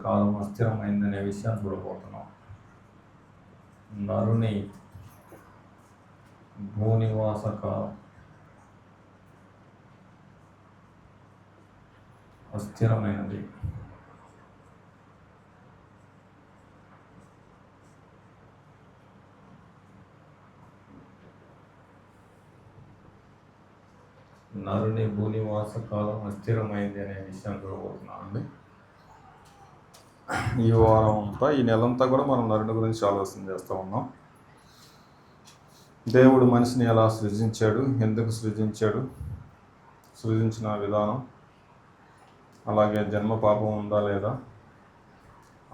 కాలం అస్థిరమైందనే విషయాన్ని చూడబోతున్నాం. నరుని భూనివాస కాలం అస్థిరమైనది. నరుని భూనివాస కాలం అస్థిరమైంది అనే విషయం చూడబోతున్నాం అండి. ఈ వారం అంతా, ఈ నెలంతా కూడా మనం నరుని గురించి ఆలోచన చేస్తూ ఉన్నాం. దేవుడు మనిషిని ఎలా సృజించాడు, ఎందుకు సృజించాడు, సృజించిన విధానం, అలాగే జన్మ పాపం ఉందా లేదా,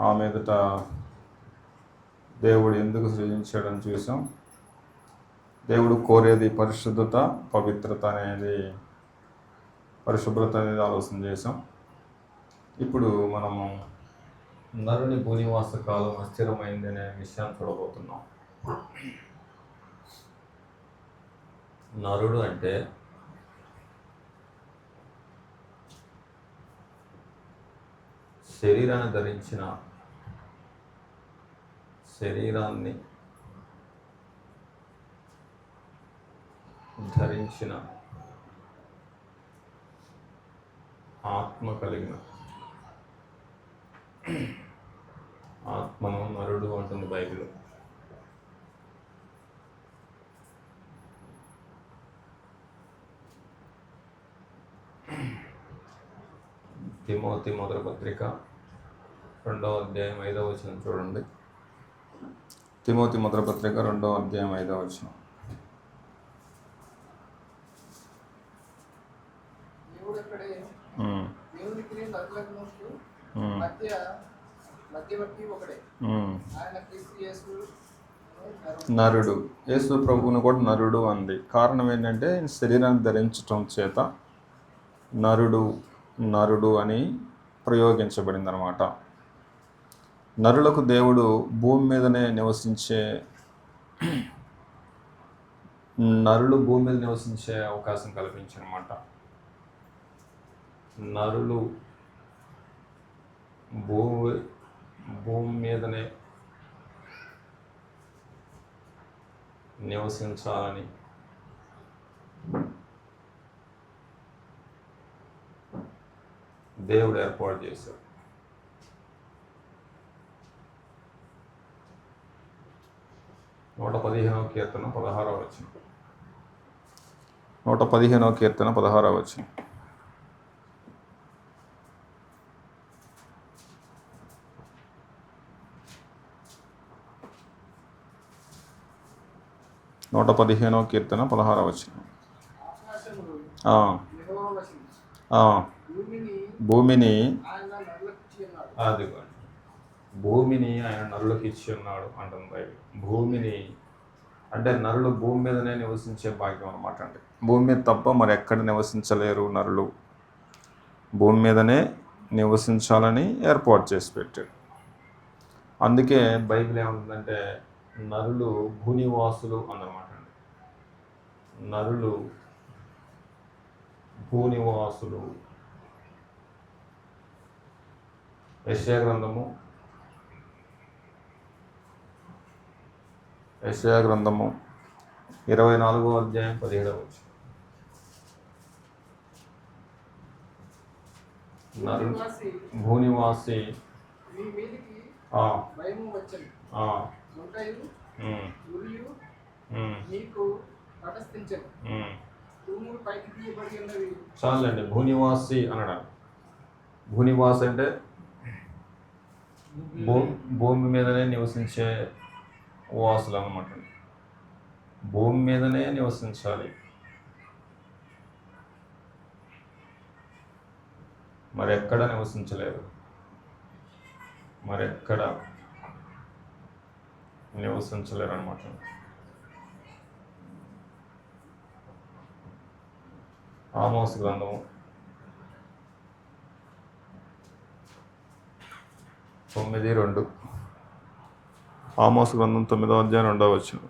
ఆ మీదట దేవుడు ఎందుకు సృజించాడని చూసాం. దేవుడు కోరేది పరిశుద్ధత, పవిత్రత అనేది, పరిశుభ్రత అనేది ఆలోచన చేసాం. ఇప్పుడు మనము నరుని భూనివాస కాలం అస్థిరమైంది అనే విషయాన్ని చూడబోతున్నాం. నరుడు అంటే శరీరాన్ని ధరించిన ఆత్మ కలిగిన, ఆత్మను నరుడు అంటుంది బైబిల్. తిమోతి మొదటి పత్రిక 2వ అధ్యాయం 5వ వచనం చూడండి. తిమోతి మొదటి పత్రిక 2వ అధ్యాయం 5వ వచనం. నరుడు, యేసు ప్రభువును కూడా నరుడు అంది. కారణం ఏంటంటే శరీరాన్ని ధరించటం చేత నరుడు అని ప్రయోగించబడింది అనమాట. నరులకు దేవుడు భూమి మీదనే నరులు భూమి మీద నివసించే అవకాశం కల్పించనమాట. నరులు భూమి మీదనే నివసించాలని దేవుడు ఏర్పాటు చేశాడు. నూట 15వ కీర్తన 16వ వచనం. 115వ కీర్తన 16వ వచనం. నూట 15వ కీర్తన 16వ వచనం. భూమిని ఆయన నరులకు ఇచ్చి ఉన్నాడు అంటుంది బైబిల్. భూమిని అంటే నరులు భూమి మీదనే నివసించే భాగ్యం అనమాట. అండి భూమి మీద తప్ప మరి ఎక్కడ నివసించలేరు నరులు. భూమి మీదనే నివసించాలని ఏర్పాటు చేసి పెట్టాడు. అందుకే బైబిల్ ఏమంటుందంటే నరులు భూనివాసులు అన్నమాట. అండి నరులు భూనివాసులు. యెషయా గ్రంథము 24వ అధ్యాయం 17వ వచనం. భూనివాసి చాలండి. భూనివాసి అనడం, భూనివాసి అంటే భూమి మీదనే నివసించే వాసులు అన్నమాట. భూమి మీదనే నివసించాలి, మరెక్కడ నివసించలేరు, అనమాట. ఆమోసు గ్రంథము 9:2. ఆమోసు గ్రంథం 9వ అధ్యాయం 2వ వచనం.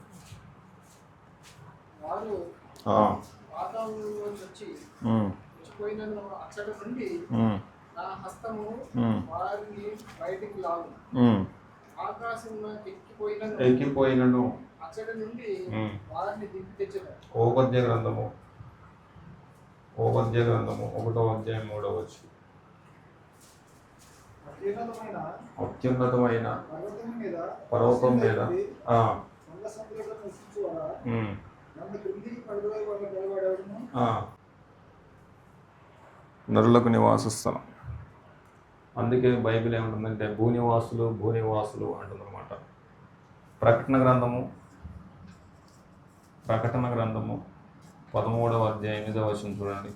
నా హస్తము ఉమ్, వారిని బయటికి లాగు, ఉమ్. ఆకాశంలో ఎక్కిపోయినను ఎక్కిపోయినను. అచ్చటి నుండి ఉమ్. వారిని దింపి తెచ్చును. ఓపద్య గ్రంథము 1వ అధ్యాయం 3వ వచనం. అత్యున్నతమైన అత్యున్నతమైన పర్వతం మీద పర్వతం మీద ఆ, కొండ సందులలో నివసించువాడా, ఉమ్, నన్ను క్రిందికి పడిపోయి వాళ్ళ నిలబడేవాడును. ఆ. నరులకు నివాస స్థలం. అందుకే బైబిల్ ఏమంటుందంటే భూనివాసులు భూనివాసులు అంటుందన్నమాట. ప్రకటన గ్రంథము 13వ అధ్యాయం 8వ వచనం చూడండి.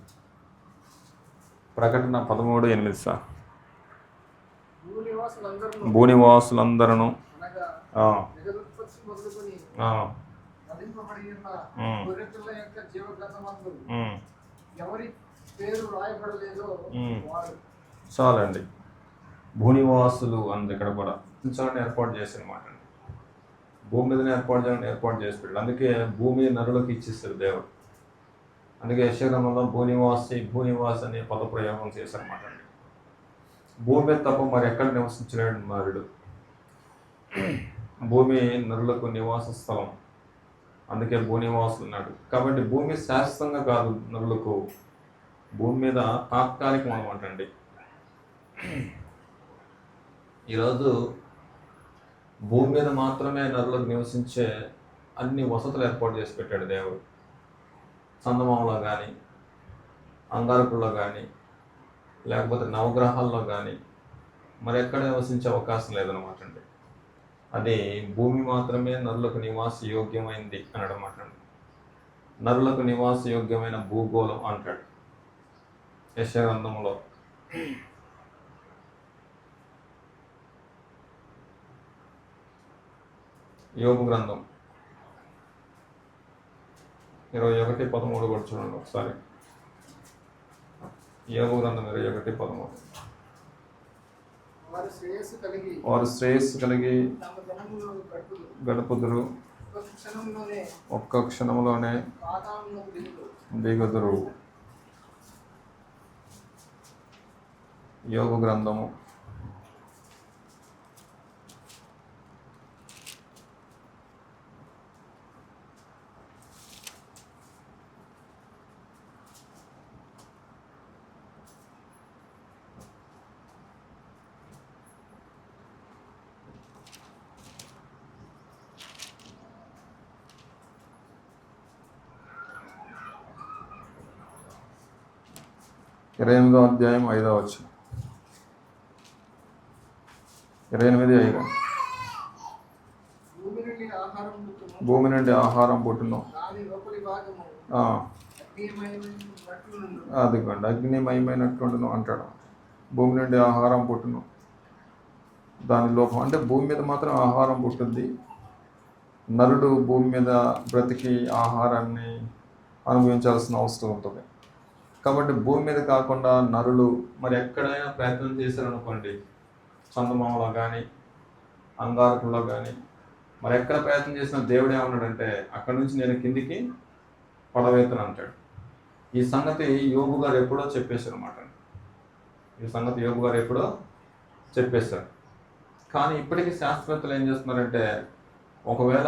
ప్రకటన 13:8 సార్. భూనివాసులందరూ అనగా ఆ, జగదుత్పత్తి మొదలుకొని ఆ, వధింపబడి ఉన్న ఉమ్, గొర్రెపిల్ల యొక్క జీవగ్రంథమందు ఉమ్, ఎవరి పేరు రాయబడలేదో ఉమ్. వాడు. చాలండి. భూనివాసులు అంది ఇక్కడ కూడా చూడండి ఏర్పాటు చేశారన్నమాట. భూమి మీదనే ఏర్పాటు చేసి పెట్టాడు. అందుకే భూమి నరులకు ఇచ్చిస్తారు దేవుడు. అందుకే యెషయా భూనివాసి అనే పదప్రయోగం చేశారన్నమాట. భూమి మీద తప్ప మరి ఎక్కడ నివసించలేడు నరుడు. భూమి నరులకు నివాస స్థలం. అందుకే భూనివాసులు అన్నాడు. కాబట్టి భూమి శాశ్వతంగా కాదు నరులకు, భూమి మీద తాత్కాలికం అనమాట అండి. ఈరోజు భూమి మీద మాత్రమే నరులకు నివసించే అన్ని వసతులు ఏర్పాటు చేసి పెట్టాడు దేవుడు. చందమామలో కానీ, అంగారకుల్లో కానీ, లేకపోతే నవగ్రహాల్లో కానీ మరి ఎక్కడ నివసించే అవకాశం లేదనమాట అండి. అది భూమి మాత్రమే నరులకు నివాస యోగ్యమైంది అనడమాట అండి. నరులకు నివాస యోగ్యమైన భూగోళం అంటాడు యెషయా గ్రంథంలో. యోబు గ్రంథం 21:13 కూడా చూడండి ఒకసారి. యోబు గ్రంథం 21:13. వారు శ్రేయస్సు కలిగి తమ జనములో గడుపుదురు, ఒక్క క్షణంలోనే పాతాళమునకు దిగుదురు. యోబు గ్రంథము 28వ అధ్యాయం 5వ వచనం. 28:5. భూమి నుండి ఆహారం పుట్టును, అదిగోండి అగ్నిమయమైనట్లుండును అంటాడు. భూమి నుండి ఆహారం పుట్టును, దాని లోపం అంటే భూమి మీద మాత్రం ఆహారం పుట్టుద్ది. నరుడు భూమి మీద బ్రతికి ఆహారాన్ని అనుభవించాల్సిన అవసరం ఉంటుంది. కాబట్టి భూమి మీద కాకుండా నరులు మరి ఎక్కడైనా ప్రయత్నం చేశారనుకోండి, చందమామలో కానీ అంగారకుల్లో కానీ మరి ఎక్కడ ప్రయత్నం చేసినా దేవుడు ఏమన్నాడంటే అక్కడి నుంచి నేను కిందికి పడవేతను అంటాడు. ఈ సంగతి యోబు గారు ఎప్పుడో చెప్పేశారు అన్నమాట. చెప్పేశారు. కానీ ఇప్పటికీ శాస్త్రవేత్తలు ఏం చేస్తున్నారంటే ఒకవేళ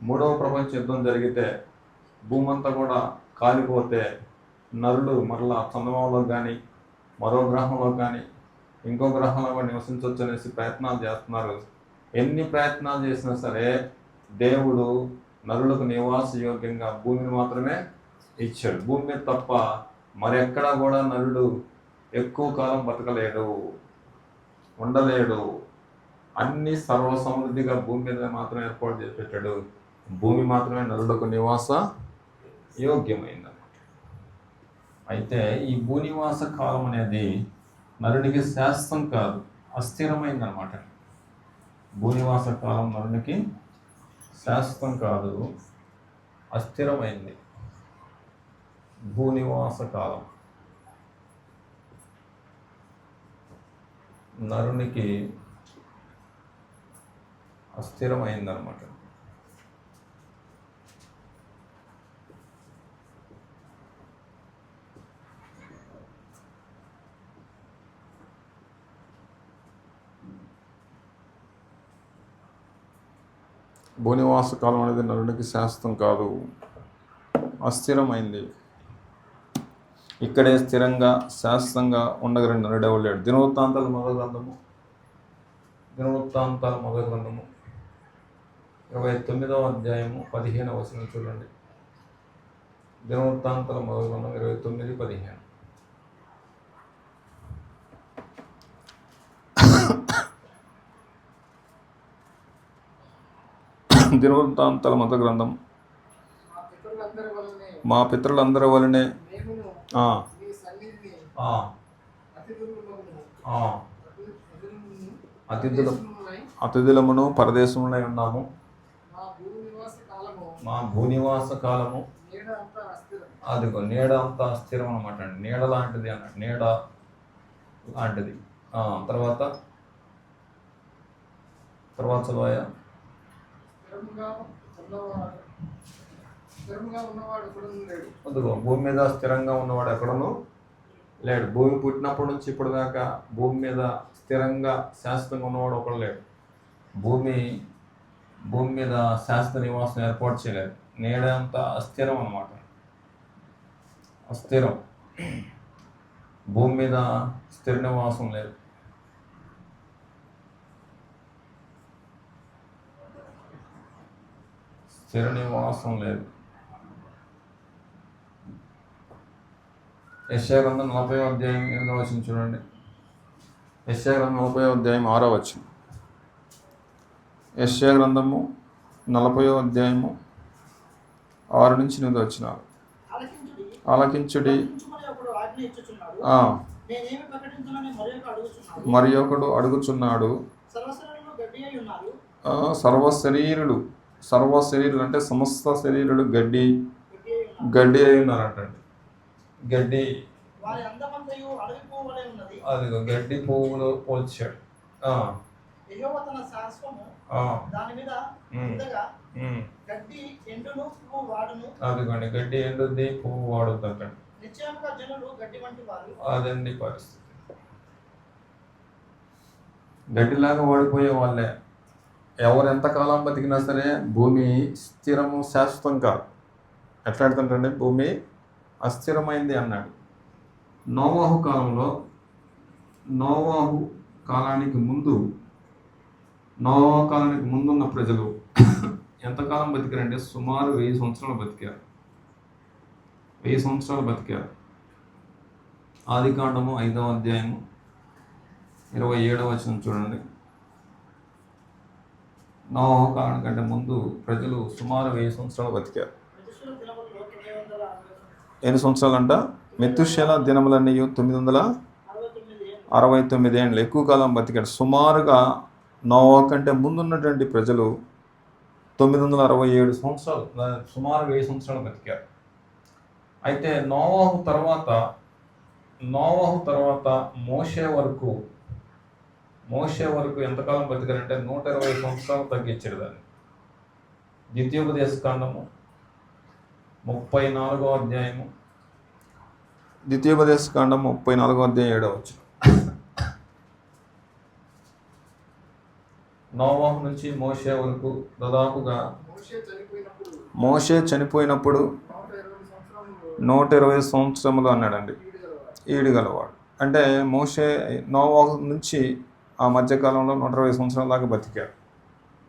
3వ ప్రపంచ యుద్ధం జరిగితే భూమి అంతా కూడా కాలిపోతే నరులు మరలా చందమామలో కానీ మరో గ్రహంలో కానీ ఇంకో గ్రహంలో కూడా నివసించవచ్చు అనేసి ప్రయత్నాలు చేస్తున్నారు. ఎన్ని ప్రయత్నాలు చేసినా సరే దేవుడు నరులకు నివాస యోగ్యంగా భూమిని మాత్రమే ఇచ్చాడు. భూమి మీద తప్ప మరెక్కడా కూడా నరుడు ఎక్కువ కాలం బతకలేడు, ఉండలేడు. అన్ని సర్వసమృద్ధిగా భూమి మీద మాత్రమే ఏర్పాటు చేసి పెట్టాడు. భూమి మాత్రమే నరులకు నివాస యోగ్యమైంది. అయితే ఈ భూనివాస కాలం అనేది నరునికి శాశ్వతం కాదు, అస్థిరమైంది అనమాట. భూనివాస కాలం నరునికి శాశ్వతం కాదు, అస్థిరమైంది. భూనివాస కాలం నరునికి అస్థిరమైంది అనమాట. భూనివాస కాలం అనేది నరునికి శాశ్వతం కాదు, అస్థిరమైంది. ఇక్కడే స్థిరంగా శాశ్వతంగా ఉండగలిగిన నరుడెవడు లేడు. దినవృత్తాంతాల మొదటి గ్రంథము 29వ అధ్యాయము 15వ వచనం చూడండి. దినవృత్తాంతాల మొదటి గ్రంథం 29:15. దినవృత్తాంతాల మొదటి గ్రంథం. మా పితరులందరి వలనే మా పితరులందరి వలనే మేమును ఆ, నీ సన్నిధిని ఆ, అతిథులమును ఆ, అతిథుల పరదేశములై అతిథులమును పరదేశములై ఉన్నాము. మా భూనివాస కాలము మా భూనివాస కాలము నీడ అంతా అస్థిరం. అదిగో నీడ అంతా అస్థిరం అనమాట అండి. నీడ లాంటిది అన్నాడు, నీడ లాంటిది. తర్వాత చదవయ్యా. స్థిరముగా ఉన్నవాడు కూడా లేడు. అదిగో భూమి మీద స్థిరంగా ఉన్నవాడు ఎక్కడనూ లేడు. భూమి పుట్టినప్పటి నుంచి ఇప్పుడు దాకా భూమి మీద స్థిరంగా శాశ్వతంగా ఉన్నవాడు ఒకడు లేడు. భూమి మీద శాశ్వత నివాసం ఏర్పాటు చేయలేదు. నీడ అంతా అస్థిరం అన్నమాట, అస్థిరం. భూమి మీద స్థిర నివాసం లేదు. స్థిర నివాసం లేదు. యెషయా గ్రంథం 40వ అధ్యాయం 8వ వచనం చూడండి. యెషయా గ్రంథం 40వ అధ్యాయం 6వ వచనం. యెషయా గ్రంథము 40వ అధ్యాయము 6 నుంచి 8 వచనాలు. ఆలకించుడి. ప్రకటించుమని ఒకడు ఆజ్ఞ ఇచ్చుచున్నాడు. ఆ, నేనేమి ప్రకటించునని మరొకడు అడుగుచున్నాడు. మరి ఒకడు అడుగుచున్నాడు. సర్వశరీరులు గడ్డి అయి ఉన్నారు. సర్వశరీరులు అంటే సమస్త శరీరులు గడ్డి అయి ఉన్నారంటండి. గడ్డి, వారి అందమంతయు అడవి పువ్వు వలె ఉన్నది. అదిగో గడ్డి పువ్వులు పోల్చాడు. యెహోవా తన శాశ్వము దాని మీద ఉండగా గడ్డి ఎండును పువ్వు వాడును. అదిగోండి గడ్డి ఎండుద్ది, పువ్వు వాడుద్ది అంటండి. నిశ్చయముగా జనులు గడ్డి వంటి వారు. అదండి పరిస్థితి. గడ్డిలాగా వాడిపోయే వాళ్ళే. ఎవరు ఎంతకాలం బతికినా సరే భూమి స్థిరము శాశ్వతం కాదు. ఎట్లా అడుగుతుంటండి, భూమి అస్థిరమైంది అన్నాడు. నోవాహు కాలానికి ముందున్న ప్రజలు ఎంతకాలం బతికారంటే సుమారు 1000 సంవత్సరాలు బతికారు. 1000 సంవత్సరాలు బతికారు. ఆదికాండము 5వ అధ్యాయము 27వ వచనం చూడండి. నోవాహు కాలం కంటే ముందు ప్రజలు సుమారు 1000 సంవత్సరాలు బతికారు. మనుషుల దినములలో 960 ఎన్ని సంవత్సరాలు అంట? మెతుషెల దినములన్నీ 969 ఏళ్ళు. ఎక్కువ కాలం బతికాడు. సుమారుగా నోవా కంటే ముందున్నటువంటి ప్రజలు 967 సంవత్సరాలు, సుమారు 1000 సంవత్సరాలు బతికారు. అయితే నోవాహు తర్వాత మోషే వరకు ఎంతకాలం బతికారంటే 120 సంవత్సరాలు తగ్గించారు దాన్ని. ద్వితీయోపదేశకాండము 34వ అధ్యాయము 34వ అధ్యాయం 7వ వచనం. నోవాహు నుంచి మోషే వరకు దాదాపుగా మోషే చనిపోయినప్పుడు 120 సంవత్సరములు అన్నాడండి. ఈడుగలవాడు అంటే నోవాహు నుంచి ఆ మధ్యకాలంలో 120 సంవత్సరాల దాకా బతికారు.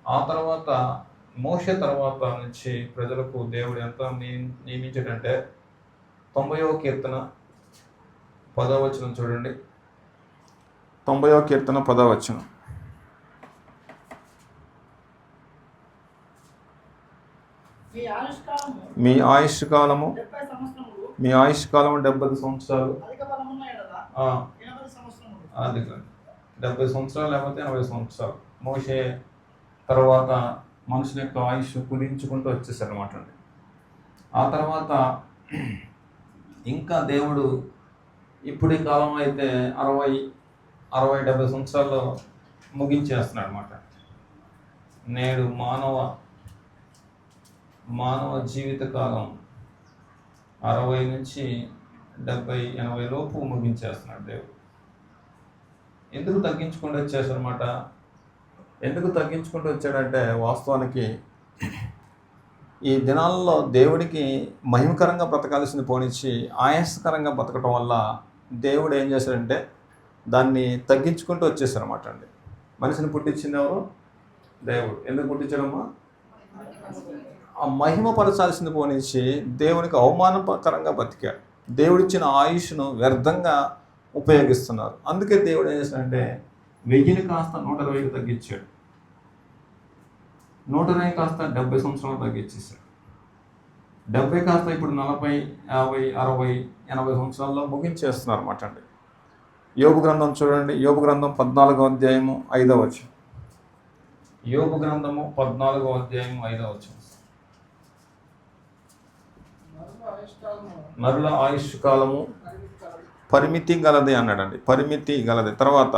ఆ తర్వాత మోషే తర్వాత నుంచి ప్రజలకు దేవుడు ఎంత నియమించాడంటే 90వ కీర్తన 10వ వచనం చూడండి. 90వ కీర్తన 10వ వచనం. మీ ఆయుష్ కాలము మీ 70 ఆయుష్కాలము సంవత్సరములు. 70 సంవత్సరాలు. అధిక బలమున్న ఎడల 80 సంవత్సరములు. అది 70 సంవత్సరాలు లేకపోతే 80 సంవత్సరాలు. మోషే తర్వాత మనుషుల యొక్క ఆయుష్ కుదించుకుంటూ వచ్చేసారు అన్నమాట అండి. ఆ తర్వాత ఇంకా దేవుడు ఇప్పుడు ఈ కాలం అయితే 60-70 సంవత్సరాల్లో ముగించేస్తున్నాడు అన్నమాట. నేడు మానవ జీవిత కాలం 60 నుంచి 70-80 లోపు ముగించేస్తున్నాడు దేవుడు. ఎందుకు తగ్గించుకుంటూ వచ్చేసారన్నమాట. ఎందుకు తగ్గించుకుంటూ వచ్చాడంటే వాస్తవానికి ఈ దినాల్లో దేవుడికి మహిమకరంగా బ్రతకాల్సింది పోనిచ్చి ఆయాసకరంగా బ్రతకటం వల్ల దేవుడు ఏం చేశాడంటే దాన్ని తగ్గించుకుంటూ వచ్చేసారన్నమాట అండి. మనిషిని పుట్టించింది ఎవరు? దేవుడు. ఎందుకు పుట్టించడమ్మా? ఆ మహిమపరచాల్సింది పోనిచ్చి దేవునికి అవమానకరంగా బతికాడు. దేవుడిచ్చిన ఆయుష్ను వ్యర్థంగా ఉపయోగిస్తున్నారు. అందుకే దేవుడు ఏం చేశాడంటే 1000 కాస్త 120కి తగ్గించాడు. 120 కాస్త 70 సంవత్సరాలు తగ్గించేశాడు. 70 కాస్త ఇప్పుడు 40, 50, 60, 80 సంవత్సరాల్లో ముగించేస్తున్నారు అన్నమాట అండి. యోబు గ్రంథం చూడండి. యోబు గ్రంథం 14వ అధ్యాయము 5వ వచనం. యోబు గ్రంథము 14వ అధ్యాయము 5వ వచనం. నరుల ఆయుష్ కాలము పరిమితి గలది అన్నాడండి. పరిమితి గలది. తర్వాత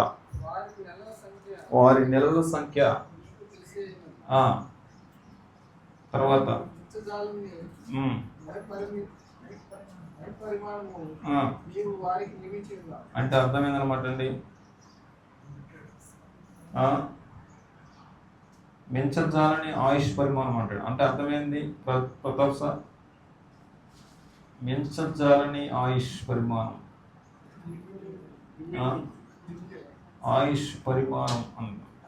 వారి నెలల సంఖ్య తర్వాత అంటే అర్థమైందనమాట అండి. మించజాలని ఆయుష్ పరిమాణం అంటాడు. అంటే అర్థమైంది ప్రతాప్ సార్? మించజాలని ఆయుష్ పరిమాణం, ఆయుష్ పరిమాణం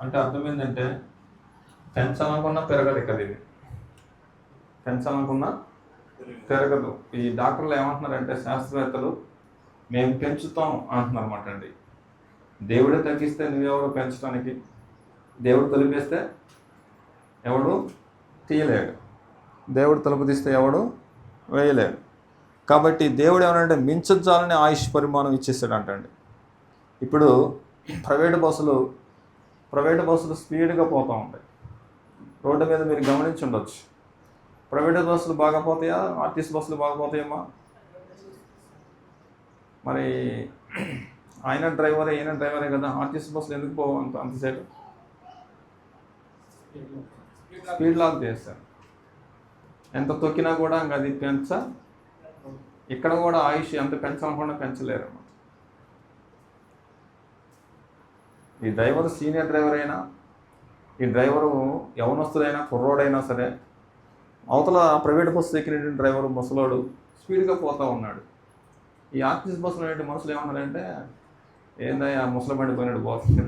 అంటే అర్థమైందంటే పెంచాలనుకున్నా పెరగదు. ఇక్కడ ఇది పెంచాలనుకున్నా పెరగదు. ఈ డాక్టర్లు ఏమంటున్నారంటే, శాస్త్రవేత్తలు మేము పెంచుతాం అంటున్నారు అన్నమాట అండి. దేవుడే తగ్గిస్తే నువ్వెవడు పెంచడానికి? దేవుడు తలుపేస్తే ఎవడు తీయలేడు. దేవుడు తలుపు తీస్తే ఎవడు వేయలేడు. కాబట్టి దేవుడు ఏమనంటే మించజాలని ఆయుష్ పరిమాణం ఇచ్చేసాడు అంటండి. ఇప్పుడు ప్రైవేట్ బస్సులు స్పీడ్గా పోతూ ఉంటాయి. రోడ్డు మీద మీరు గమనించి ఉండొచ్చు. ప్రైవేట్ బస్సులు బాగా పోతాయా, ఆర్టీసీ బస్సులు బాగా పోతాయమ్మా? మరి ఆయన డ్రైవరే కదా. ఆర్టీసీ బస్సులు ఎందుకు పోవు అంతసేపు? స్పీడ్ లాక్ చేస్తారు. ఎంత తొక్కినా కూడా ఇంకా అది ఇక్కడ కూడా ఆయుష్ ఎంత పెంచాలనుకున్నా పెంచలేరు అన్నమాట. ఈ డ్రైవర్ సీనియర్ డ్రైవర్ అయినా, ఈ డ్రైవరు యవనస్తుడైనా, కుర్రోడైనా సరే, అవతల ప్రైవేట్ బస్సు ఎక్కిన డ్రైవరు ముసలోడు స్పీడ్గా పోతూ ఉన్నాడు. ఈ ఆర్టీసీ బస్సులో ఏంటి మనుషులు ఏమన్నారంటే, ఏందయ్యా ముసలి బండి పోయినాడు పోతుంది.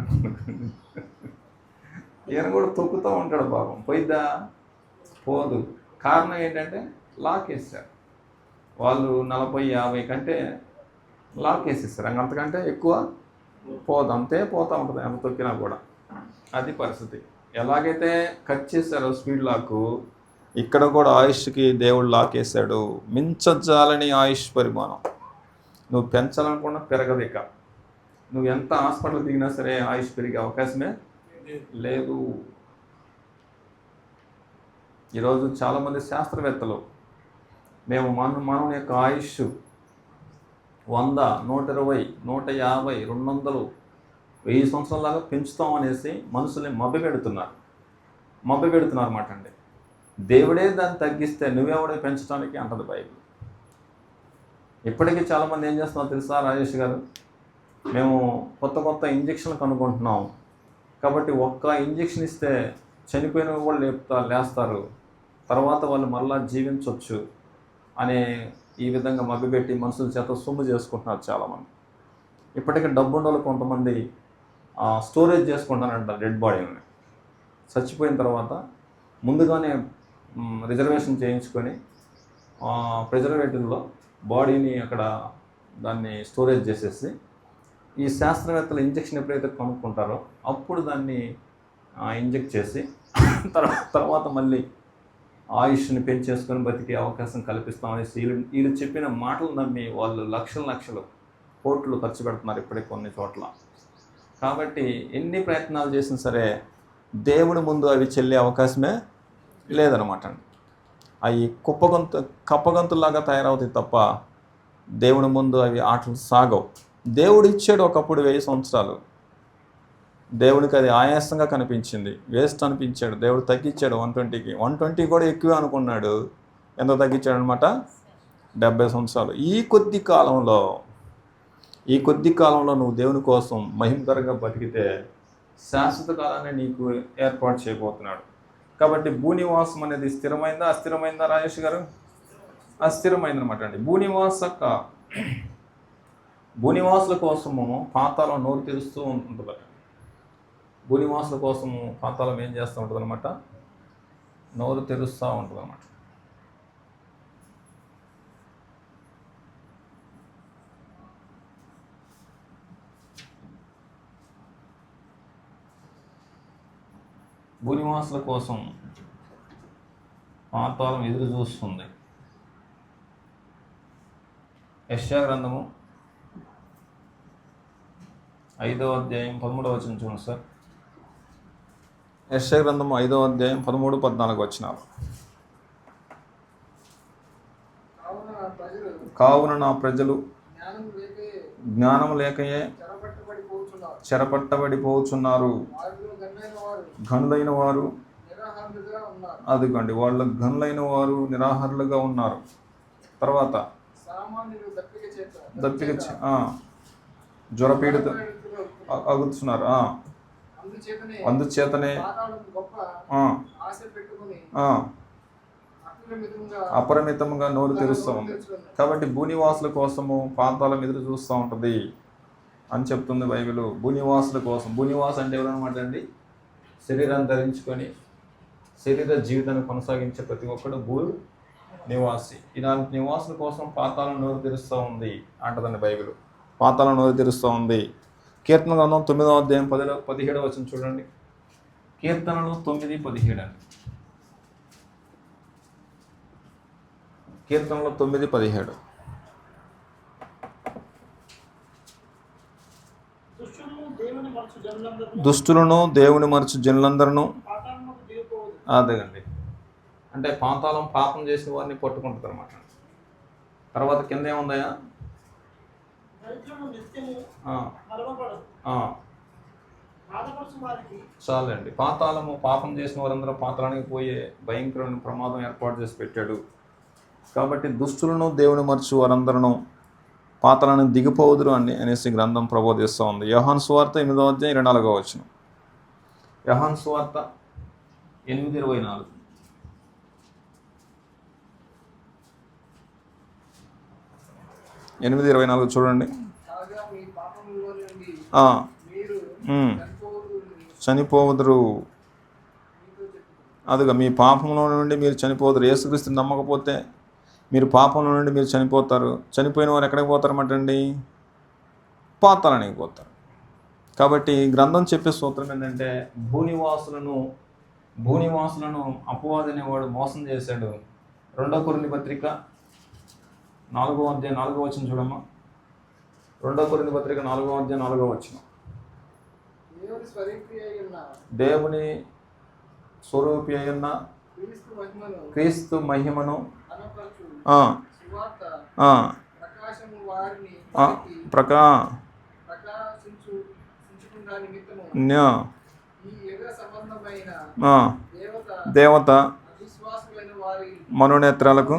ఈయన కూడా తొక్కుతూ ఉంటాడు పాపం. పోయిద్దా? పోదు. కారణం ఏంటంటే లాక్ వేస్తారు. వాళ్ళు 40-50 కంటే లాక్ వేసేస్తారు. అంతకంటే ఎక్కువ పోదు. అంతే పోతూ ఉంటుంది ఎంత తొక్కినా కూడా. అది పరిస్థితి. ఎలాగైతే కట్ చేశారో స్పీడ్ లాక్, ఇక్కడ కూడా ఆయుష్కి దేవుడు లాక్ వేసాడు. మించజాలని ఆయుష్ పరిమాణం. నువ్వు పెంచాలనుకున్నా పెరగదు. ఇక నువ్వు ఎంత హాస్పిటల్ దిగినా సరే ఆయుష్ పెరిగే అవకాశమే లేదు. ఈరోజు చాలామంది శాస్త్రవేత్తలు మేము మానవుని యొక్క ఆయుష్ 100, 120, 150, 200, 1000 సంవత్సరాలలాగా పెంచుతాం అనేసి మనుషుల్ని మభ్యపెడుతున్నారు అన్నమాట అండి. దేవుడే దాన్ని తగ్గిస్తే నువ్వెవడే పెంచడానికి అంటది బైబిల్. ఇప్పటికీ చాలామంది ఏం చేస్తున్నారో తెలుసా రాజేష్ గారు? మేము కొత్త ఇంజక్షన్లు కనుక్కుంటున్నాం కాబట్టి ఒక్క ఇంజక్షన్ ఇస్తే చనిపోయిన వాళ్ళు లేస్తారు, తర్వాత వాళ్ళు మరలా జీవించవచ్చు అనే ఈ విధంగా మభ్యపెట్టి మనుషుల చేత సొమ్ము చేసుకుంటున్నారు చాలామంది. ఇప్పటికీ డబ్బుండోళ్ళు కొంతమంది స్టోరేజ్ చేసుకుంటానంట డెడ్ బాడీని. చచ్చిపోయిన తర్వాత ముందుగానే రిజర్వేషన్ చేయించుకొని ప్రిజర్వేటివ్లో బాడీని అక్కడ దాన్ని స్టోరేజ్ చేసేసి ఈ శాస్త్రవేత్తలు ఇంజక్షన్ ఎప్పుడైతే కనుక్కుంటారో అప్పుడు దాన్ని ఇంజెక్ట్ చేసి తర్వాత మళ్ళీ ఆయుష్ని పెంచేసుకొని బతికే అవకాశం కల్పిస్తామనేసి వీళ్ళు చెప్పిన మాటలు నమ్మి వాళ్ళు లక్షలు కోట్లు ఖర్చు పెడుతున్నారు ఇప్పటికి కొన్ని చోట్ల. కాబట్టి ఎన్ని ప్రయత్నాలు చేసినా సరే దేవుడి ముందు అవి చెల్లే అవకాశమే లేదనమాట అండి. అవి కప్పగంతుల్లాగా తయారవుతాయి తప్ప దేవుడి ముందు అవి ఆటలు సాగవు. దేవుడు ఇచ్చాడు ఒకప్పుడు 1000 సంవత్సరాలు. దేవునికి అది ఆయాసంగా కనిపించింది, వేస్ట్ అనిపించాడు. దేవుడు తగ్గించాడు 120కి. 120 కూడా ఎక్కువే అనుకున్నాడు. ఎంత తగ్గించాడు అనమాట? 70 సంవత్సరాలు. ఈ కొద్ది కాలంలో నువ్వు దేవుని కోసం మహిమకరంగా బతికితే శాశ్వత కాలాన్ని నీకు ఏర్పాటు చేయబోతున్నాడు. కాబట్టి భూనివాసం అనేది స్థిరమైందా అస్థిరమైందా రాజేష్ గారు? అస్థిరమైందనమాట అండి. భూనివాసుల కోసము పాతాళం నోరు తెరుస్తూ ఉంటుందట. భూనివాసుల కోసము పాతాళం ఏం చేస్తూ ఉంటుంది అనమాట? నోరు తెరుస్తూ ఉంటుంది అనమాట. భూనివాసుల కోసం పాతాళం ఎదురు చూస్తుంది. యెషయా గ్రంథము 5వ అధ్యాయం 13వ వచనం చూడండి సార్. యెషయా గ్రంథము 5వ అధ్యాయం 13, 14 వచనాలు. కావున నా ప్రజలు జ్ఞానం లేకయే చెరపట్టబడిపోతున్నారు. ఘనులైన వారు అదిగోండి, వాళ్ళు ఘనులైన వారు నిరాహారులుగా ఉన్నారు. తర్వాత దప్పిక జ్వరపీడిత అగుతున్నారు. అందుచేతనే అపరిమితంగా నోరు తెరుస్తూ ఉంది. కాబట్టి భూనివాసుల కోసము పాతాళం ఎదురు చూస్తూ ఉంటుంది అని చెప్తుంది బైబిల్. భూనివాసుల కోసం, భూనివాసం అంటే ఎవరన్నమాట అండి? శరీరాన్ని ధరించుకొని శరీర జీవితాన్ని కొనసాగించే ప్రతి ఒక్కడు భూ నివాసి. ఇలాంటి నివాసుల కోసం పాతాళం నోరు తెరుస్తూ ఉంది అంటదండి బైబిల్. పాతాళం నోరు తెరుస్తూ ఉంది. కీర్తన గ్రంథం 9వ అధ్యాయం 17వ వచనం చూడండి. కీర్తనలు 9:17 అండి. కీర్తనలు 9:17. దుష్టులను దేవుని మరచు జనులందరూ అదేనండి. అంటే పాతాళం పాపం చేసిన వారిని పట్టుకుంటుంది అనమాట. తర్వాత కింద ఏముందయా? చాలండి. పాతాళము పాపం చేసిన వారందరూ పాతాళానికి పోయే భయంకరమైన ప్రమాదం ఏర్పాటు చేసి పెట్టాడు. కాబట్టి దుష్టులను దేవుని మరచు వారందరూ పాతాళానికి దిగిపోదురు అనేసి గ్రంథం ప్రబోధిస్తూ ఉంది. యోహాను సువార్త 8వ అధ్యాయం 24వ వచనం. యోహాను సువార్త 8:24. చూడండి. చనిపోవదురు. అదిగా మీ పాపంలో నుండి మీరు చనిపోదురు. యేసుక్రీస్తుని నమ్మకపోతే మీరు పాపంలో నుండి మీరు చనిపోతారు. చనిపోయిన వారు ఎక్కడికి పోతారన్నమాటండి? పాతాళానికి పోతారు. కాబట్టి గ్రంథం చెప్పే సూత్రం ఏంటంటే భూనివాసులను అపవాది అనేవాడు మోసం చేశాడు. 2 కొరింథీ పత్రిక 4వ అధ్యాయం 4వ వచనం చూడమ్మా. 2 కొరింథీ పత్రిక 4వ అధ్యాయం 4వ వచనం. దేవుని స్వరూపి అయిన క్రీస్తు మహిమను దేవత మనోనేత్రాలకు.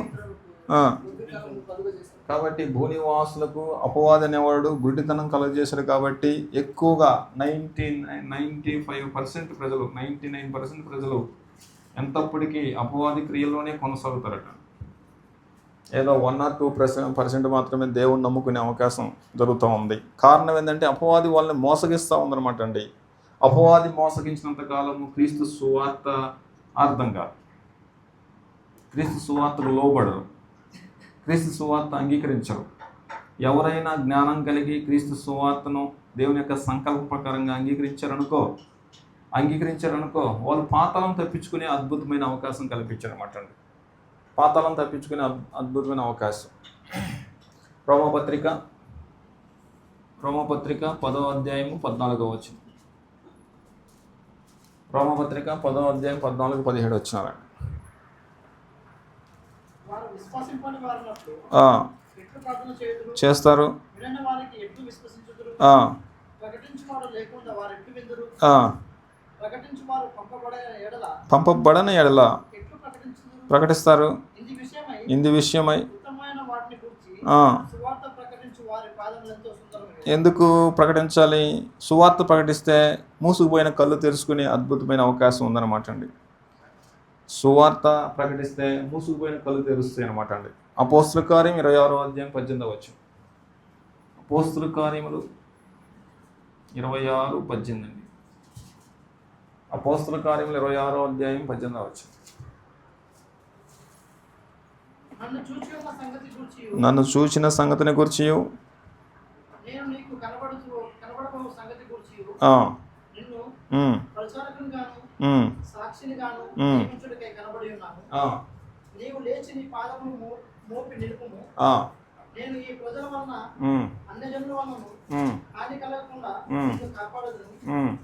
కాబట్టి భూనివాసులకు అపవాది అనేవాడు గుడ్డితనం కలుగజేశాడు. కాబట్టి ఎక్కువగా 95% ప్రజలు 99% ప్రజలు ఎంతప్పటికీ అపవాది క్రియల్లోనే కొనసాగుతారట. ఏదో 1 or 2% మాత్రమే దేవుణ్ణి నమ్ముకునే అవకాశం జరుగుతూ ఉంది. కారణం ఏంటంటే అపవాది వాళ్ళని మోసగిస్తూ ఉందన్నమాట అండి. అపవాది మోసగించినంత కాలము క్రీస్తు సువార్త అర్థం కాదు. క్రీస్తు సువార్తకు లోబడరు, క్రీస్తు సువార్త అంగీకరించరు. ఎవరైనా జ్ఞానం కలిగి క్రీస్తు సువార్తను దేవుని యొక్క సంకల్ప ప్రకారంగా అంగీకరించారనుకో వాళ్ళు పాతాళం తప్పించుకునే అద్భుతమైన అవకాశం కల్పించారన్నమాట అండి. పాతాళం తప్పించుకునే అద్భుతమైన అవకాశం. రోమపత్రిక 10వ అధ్యాయం 14వ వచనం. రోమపత్రిక 10వ అధ్యాయం 14-17 వచ్చినారండి. చేస్తారు. పంపబడని ఎడల ప్రకటిస్తారు. ఇందు విషయమై ఎందుకు ప్రకటించాలి? సువార్త ప్రకటిస్తే మూసుకుపోయిన కళ్ళు తెరుచుకునే అద్భుతమైన అవకాశం ఉందన్నమాట అండి. సువార్త ప్రకటిస్తే మూసుకుపోయిన కళ్ళు తెరుస్తాయి అనమాట అండి. అపోస్తుల కార్యం 26వ అధ్యాయం 18వ వచనం. అపోస్తుల కార్యములు 26:18 అండి. అపోస్తుల కార్యములు 26వ అధ్యాయం 18వ వచనం. నన్ను చూచిన సంగతి గూర్చి నన్ను చూచిన సంగతిని గురించి నేను నీకు కనబడబో సంగతి గూర్చి నిన్ను పరిచారకునిగాను సాక్షినిగాను నియమించుటకై కనబడి ఉన్నాను. నీవు లేచి నీ పాదమును మోపి నిలుపుము. నేను ఈ ప్రజల వలన అన్యజనుల వలన హాని కలగకుండా నిన్ను కాపాడదును.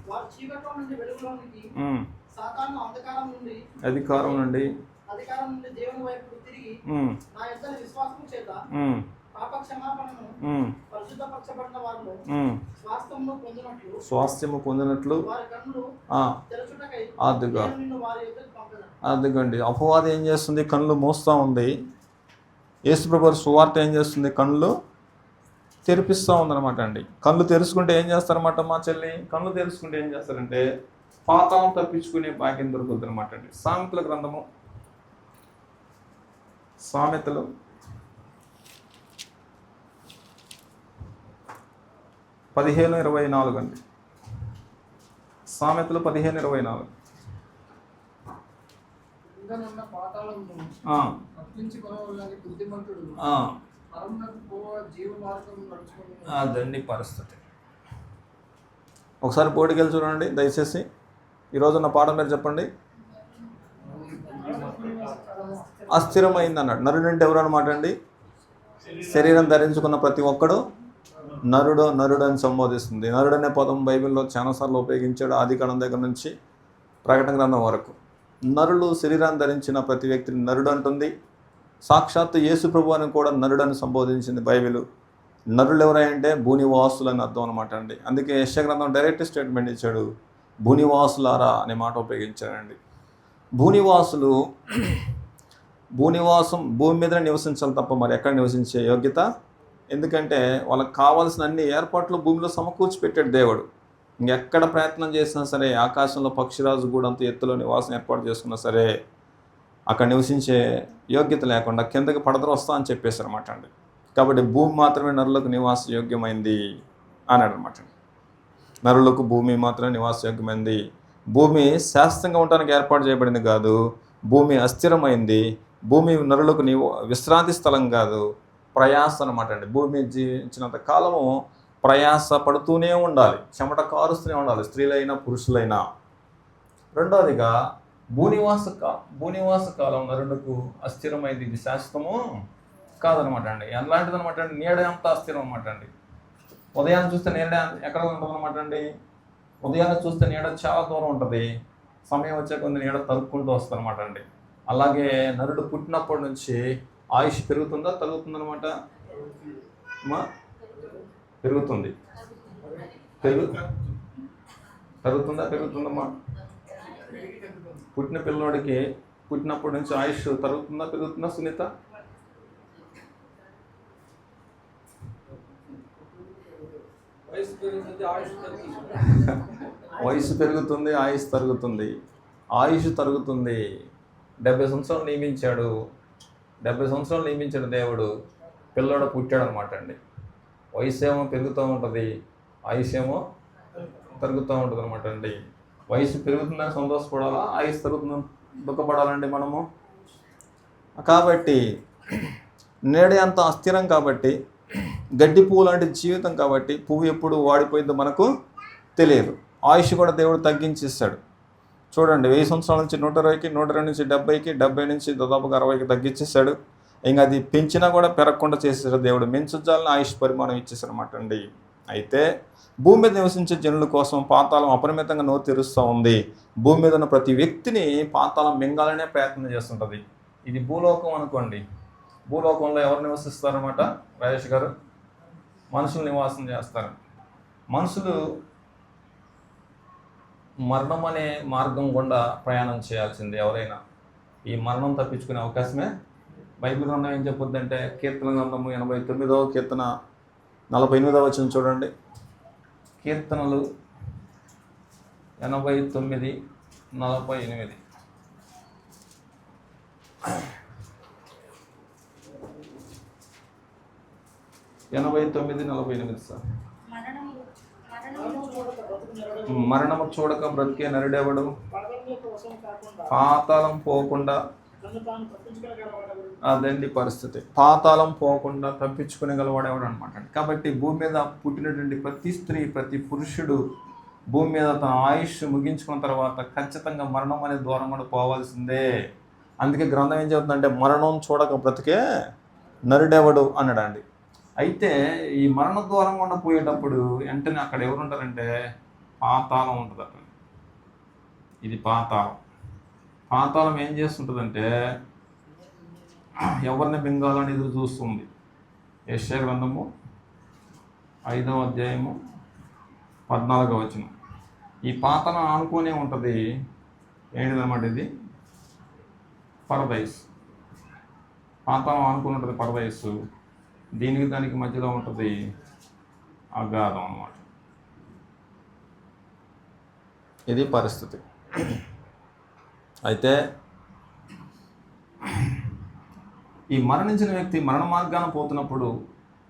వారు చీకట్లో నుండి వెలుగులోనికి, సాతాను అధికారం నుండి దేవుని వైపు తిరిగి నా యొద్ద విశ్వాసము చేత పాప క్షమాపణను పరిశుద్ధపరచబడిన వారిలో స్వాస్థ్యము పొందినట్లు వారి కన్నులు తెరచుటకై నిన్ను వారి యొద్దకు పంపెదను. అదిగండి, అపవాది ఏం చేస్తుంది? కళ్ళు మూస్తూ ఉంది. యేసుప్రభు సువార్త ఏం చేస్తుంది? కళ్ళు తెరిపిస్తూ ఉందన్నమాట అండి. కళ్ళు తెరుచుకుంటే ఏం చేస్తారన్నమాట మా చెల్లి? కళ్ళు తెరుచుకుంటే ఏం చేస్తారంటే పాతాళం తప్పించుకునే భాగ్యం దొరుకుతుంది అనమాట అండి. సామెతల గ్రంథము, సామెతలు 15:24 అండి. సామెతలు 15:24. ఇంకనున్న పాతాళమును తప్పించుకొనవలెనని బుద్ధిమంతుడు పరమునకు పోవ జీవ మార్గమును నడుచుకొని. అదండి పరిస్థితి. ఒకసారి పోటీకెళ్ళి చూడండి దయచేసి. ఈరోజు నా పాఠం మీరు చెప్పండి. అస్థిరమైంది అన్నాడు. నరుడు అంటే ఎవరు అనమాట అండి? శరీరం ధరించుకున్న ప్రతి ఒక్కడు నరుడు అని సంబోధిస్తుంది. నరుడు అనే పదం బైబిల్లో చాలాసార్లు ఉపయోగించాడు, ఆదికాండం దగ్గర నుంచి ప్రకటన గ్రంథం వరకు. నరులు శరీరాన్ని ధరించిన ప్రతి వ్యక్తిని నరుడు అంటుంది. సాక్షాత్తు యేసు ప్రభు అని కూడా నరుడు అని సంబోధించింది బైబిల్. నరులు ఎవరంటే భూనివాసులు అని అర్థం అనమాట అండి. అందుకే యెషయా గ్రంథం డైరెక్ట్ స్టేట్మెంట్ ఇచ్చాడు, భూనివాసులారా అనే మాట ఉపయోగించాడండి. భూనివాసం భూమి మీద నివసించాలి తప్ప మరి ఎక్కడ నివసించే యోగ్యత? ఎందుకంటే వాళ్ళకి కావాల్సిన అన్ని ఏర్పాట్లు భూమిలో సమకూర్చి పెట్టాడు దేవుడు. ఇంకెక్కడ ప్రయత్నం చేసినా సరే, ఆకాశంలో పక్షిరాజు కూడా అంత ఎత్తులో నివాసం ఏర్పాటు చేసుకున్నా సరే అక్కడ నివసించే యోగ్యత లేకుండా కిందకి పడదరు వస్తా అని చెప్పేశారు అనమాట అండి. కాబట్టి భూమి మాత్రమే నరులకు నివాస యోగ్యమైంది అన్నాడు అనమాట. నరులకు భూమి మాత్రమే నివాస యోగ్యమైంది. భూమి శాశ్వతంగా ఉండడానికి ఏర్పాటు చేయబడింది కాదు, భూమి అస్థిరమైంది. భూమి నరులకు విశ్రాంతి స్థలం కాదు, ప్రయాస అనమాట అండి. భూమి జీవించినంత కాలము ప్రయాస పడుతూనే ఉండాలి, చెమట కారుస్తూనే ఉండాలి, స్త్రీలైనా పురుషులైనా. రెండవదిగా భూనివాస కాలం నరులకు అస్థిరమైంది, ఇది శాశ్వతము కాదనమాట అండి. ఎలాంటిది అనమాట అండి? నీడ అంతా అస్థిరం అనమాట అండి. ఉదయాన్ని చూస్తే నీడ ఎక్కడ ఉంటుంది అనమాట అండి? ఉదయాన్ని చూస్తే నీడ చాలా దూరం ఉంటుంది, సమయం వచ్చే కొంత నీడ తరుక్కుంటూ వస్తుంది అనమాట అండి. అలాగే నరుడు పుట్టినప్పటి నుంచి ఆయుష్ పెరుగుతుందా తరుగుతుందనమాట? పెరుగుతుంది. పెరుగుతుందమ్మా? పుట్టిన పిల్లవాడికి పుట్టినప్పటి నుంచి ఆయుష్ తరుగుతుందా పెరుగుతుందా సునీత? వయసు పెరుగుతుంది, ఆయుష్ తరుగుతుంది. ఆయుష్ తరుగుతుంది. 70 సంవత్సరాలు నియమించాడు. 70 సంవత్సరాలు నియమించిన దేవుడు పిల్లోడు పుట్టాడు అనమాట అండి. వయసు ఏమో పెరుగుతూ ఉంటుంది, ఆయుష్ ఏమో తరుగుతూ ఉంటుంది అనమాట అండి. వయసు పెరుగుతుందని సంతోషపడాలా, ఆయుష్ తరుగుతుందని దుఃఖపడాలండి మనము? కాబట్టి నేడే అంత అస్థిరం కాబట్టి, గడ్డి పువ్వు లాంటి జీవితం కాబట్టి, పువ్వు ఎప్పుడు వాడిపోయిందో మనకు తెలియదు. ఆయుష్ కూడా దేవుడు తగ్గించేస్తాడు. చూడండి, 1000 సంవత్సరాల నుంచి 120కి, 120 నుంచి 70కి, 70 నుంచి దాదాపుగా 60కి తగ్గించేశాడు. ఇంకా అది పెంచినా కూడా పెరగకుండా చేసేసాడు దేవుడు. మెంచుజాలని ఆయుష్ పరిమాణం ఇచ్చేసాడు అనమాట అండి. అయితే భూమి మీద నివసించే జనుల కోసం పాతాళం అపరిమితంగా నోరు తెరుస్తూ ఉంది. భూమి మీద ఉన్న ప్రతి వ్యక్తిని పాతాళం మింగాలనే ప్రయత్నం చేస్తుంటుంది. ఇది భూలోకం అనుకోండి. భూలోకంలో ఎవరు నివసిస్తారన్నమాట రాజేష్ గారు? మనుషులు నివాసం చేస్తారు. మనుషులు మరణం అనే మార్గం గుండా ప్రయాణం చేయాల్సిందే ఎవరైనా. ఈ మరణం తప్పించుకునే అవకాశమే బైబిల్ గ్రంథం ఏం చెప్పొద్దంటే, కీర్తన గ్రంథము 89వ కీర్తన 48వ వచనం చూడండి. కీర్తనలు 89:48. 89:48 సార్. మరణము చూడక బ్రతికే నరుడెవడు? పాతాళం పోకుండా. అదండి పరిస్థితి. పాతాళం పోకుండా తప్పించుకునే గలవాడేవాడు అనమాట. కాబట్టి భూమి మీద పుట్టినటువంటి ప్రతి స్త్రీ, ప్రతి పురుషుడు భూమి మీద తన ఆయుష్ ముగించుకున్న తర్వాత ఖచ్చితంగా మరణం అనే ద్వారం కూడా పోవాల్సిందే. అందుకే గ్రంథం ఏం చెబుతుందంటే మరణం చూడక బ్రతికే నరుడెవడు అన్నాడండి. అయితే ఈ మరణ ద్వారం గుండా పోయేటప్పుడు వెంటనే అక్కడ ఎవరు ఉంటారంటే పాతాళం ఉంటుంది అక్కడ. ఇది పాతాళం. పాతాళం ఏం చేస్తుంటుందంటే ఎవరిని మింగాలని ఎదురు చూస్తుంది. యెషయా గ్రంథము 5వ అధ్యాయము 14వ వచనం. ఈ పాతాళం ఆనుకునే ఉంటుంది. ఏంటిదన్నమాట ఇది? పరదైస్. పాతాళం ఆనుకుని ఉంటుంది పరదైసు. దీనికి దానికి మధ్యలో ఉంటుంది అగాధం అన్నమాట. ఇది పరిస్థితి. అయితే ఈ మరణించిన వ్యక్తి మరణ మార్గాన పోతున్నప్పుడు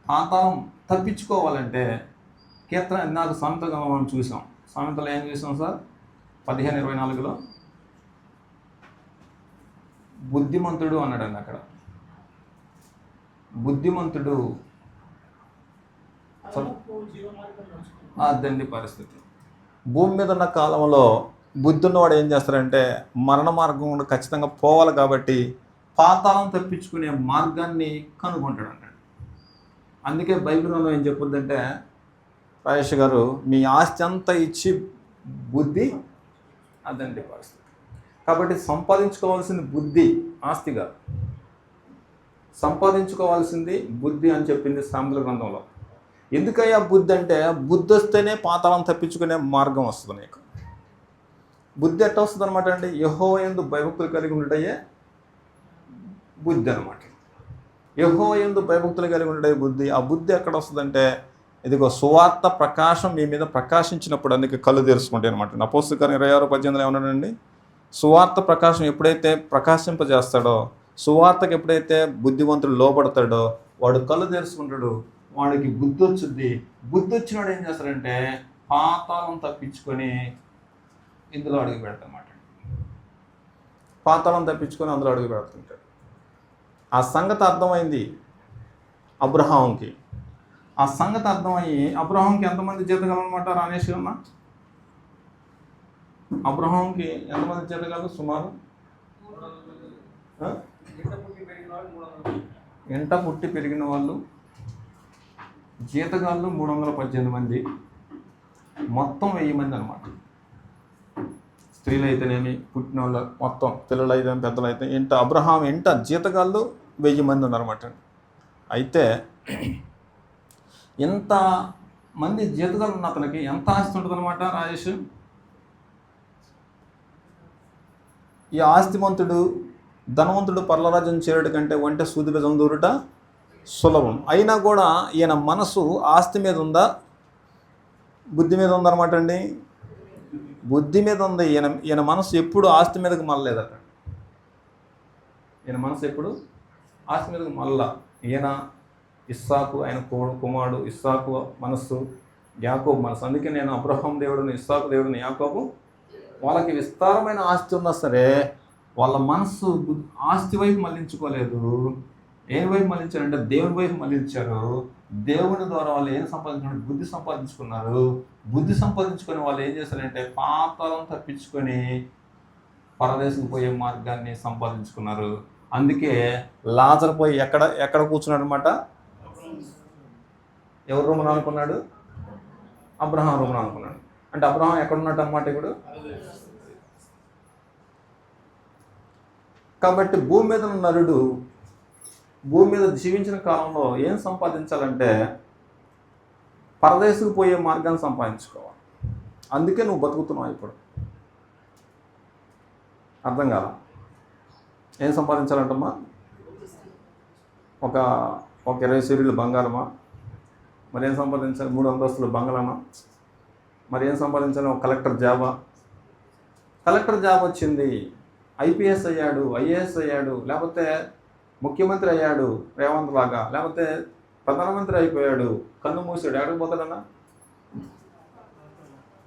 పాతాళం తప్పించుకోవాలంటే కీర్తన ఇందాక సామెతలుగా మనం చూసాం. సామెతలు ఏం చూసాం సార్? 15:24లో బుద్ధిమంతుడు అన్నాడండి. అక్కడ బుద్ధిమంతుడు అదండి పరిస్థితి. భూమి మీద ఉన్న కాలంలో బుద్ధి ఉన్నవాడు ఏం చేస్తారంటే మరణ మార్గం ఖచ్చితంగా పోవాలి కాబట్టి పాతాళం తప్పించుకునే మార్గాన్ని కనుగొంటాడు అన్నాడు. అందుకే బైబిల్ గ్రంథం ఏం చెప్పుద్దంటే రాజేష్ గారు, మీ ఆస్తి అంతా ఇచ్చి బుద్ధి. అదండి పరిస్థితి. కాబట్టి సంపాదించుకోవాల్సింది బుద్ధి, ఆస్తిగా సంపాదించుకోవాల్సింది బుద్ధి అని చెప్పింది సామెతల గ్రంథంలో. ఎందుకయ్యా బుద్ధి అంటే బుద్ధి వస్తేనే పాతాళం తప్పించుకునే మార్గం వస్తుంది నీకు. బుద్ధి ఎట్లా వస్తుంది అనమాట అండి? యెహోవా యందు భయభక్తులు కలిగి ఉండటయే బుద్ధి అనమాట. యెహోవా యందు భయభక్తులు కలిగి ఉండటయే బుద్ధి. ఆ బుద్ధి ఎక్కడ వస్తుందంటే ఇదిగో సువార్త ప్రకాశం మీ మీద ప్రకాశించినప్పుడు అందుకే కళ్ళు తెరుచుకుంటాయి అనమాట. అపోస్తలుల కార్యం 26:18 ఏమన్నాడండి? సువార్త ప్రకాశం ఎప్పుడైతే ప్రకాశింపజేస్తాడో, సువార్తకు ఎప్పుడైతే బుద్ధివంతుడు లోపడతాడో వాడు కళ్ళు తెరుచుకుంటాడు, వాడికి బుద్ధి వచ్చుద్ది. బుద్ధి వచ్చినాడు ఏం చేస్తాడంటే పాతాళం తప్పించుకొని ఇందులో అడుగు పెడతామాట. పాతాళం తప్పించుకొని అందులో అడుగు పెడుతుంటాడు. ఆ సంగతి అర్థమైంది అబ్రహాంకి. ఆ సంగతి అర్థమయ్యి అబ్రహాంకి ఎంతమంది జీతగలనమాట రానేష్ అన్న? అబ్రహాంకి ఎంతమంది జీతగలరు సుమారు? ఎంట పుట్టి పెరిగిన వాళ్ళు జీతగాళ్ళు 318 మంది, మొత్తం 1000 మంది అనమాట. స్త్రీలు అయితేనేమి పుట్టిన వాళ్ళు మొత్తం, పిల్లలు అయితే పెద్దలు అయితే అబ్రహాం ఎంట జీతగాళ్ళు 1000 మంది ఉన్నారన్నమాట. అయితే ఎంత మంది జీతగాళ్ళు ఉన్న అతనికి ఎంత ఆస్తి ఉంటుంది అనమాట రాజేష్? ఈ ఆస్తిమంతుడు ధనవంతుడు పర్లరాజ్యం చేరుట కంటే ఒంటె సూది బెజం దూరుట సులభం. అయినా కూడా ఈయన మనసు ఆస్తి మీద ఉందా, బుద్ధి మీద ఉందన్నమాట అండి? బుద్ధి మీద ఉంది. ఈయన మనసు ఎప్పుడు ఆస్తి మీదకి మళ్ళలేదట. ఈయన మనసు ఎప్పుడు ఆస్తి మీదకి మళ్ళా. ఈయన ఇస్సాకు, ఆయన కుమారుడు ఇస్సాకు మనస్సు, యాకోబు మనసు. అందుకే నేను అబ్రహాం దేవుడుని, ఇస్సాకు దేవుడిని, యాకోబు వాళ్ళకి విస్తారమైన ఆస్తి ఉన్నా సరే వాళ్ళ మనస్సు ఆస్తి వైపు మళ్లించుకోలేదు. ఏం వైపు మళ్లించారంటే దేవుని వైపు మళ్లించారు. దేవుని ద్వారా వాళ్ళు ఏం సంపాదించుకున్నారు? బుద్ధి సంపాదించుకున్నారు. బుద్ధి సంపాదించుకొని వాళ్ళు ఏం చేశారంటే పాతాళం తప్పించుకొని పరదేశం పోయే మార్గాన్ని సంపాదించుకున్నారు. అందుకే లాజరు పోయి ఎక్కడ కూర్చున్నాడు అనమాట? ఎవరు రూమున అనుకున్నాడు? అబ్రహాం రూమున అనుకున్నాడు. అంటే అబ్రహాం ఎక్కడున్నట్టు అనమాట ఇప్పుడు? కాబట్టి భూమి మీద ఉన్న నరుడు భూమి మీద జీవించిన కాలంలో ఏం సంపాదించాలంటే పరదేశకు పోయే మార్గాన్ని సంపాదించుకోవాలి. అందుకే నువ్వు బతుకుతున్నావు ఇప్పుడు. అర్థం కాల? ఏం సంపాదించాలంటమ్మా? ఒక 20 సిరీలు బంగారమా? మరి ఏం సంపాదించాలి? 3 అంతస్తులు బంగాళమా? మరి ఏం సంపాదించాలి? ఒక కలెక్టర్ జాబా? కలెక్టర్ జాబ్ వచ్చింది. ఐపీఎస్ అయ్యాడు, ఐఏఎస్ అయ్యాడు, లేకపోతే ముఖ్యమంత్రి అయ్యాడు రేవంత్ లాగా, లేకపోతే ప్రధానమంత్రి అయిపోయాడు, కన్ను మూసాడు, ఎక్కడికి పోతాడన్నా?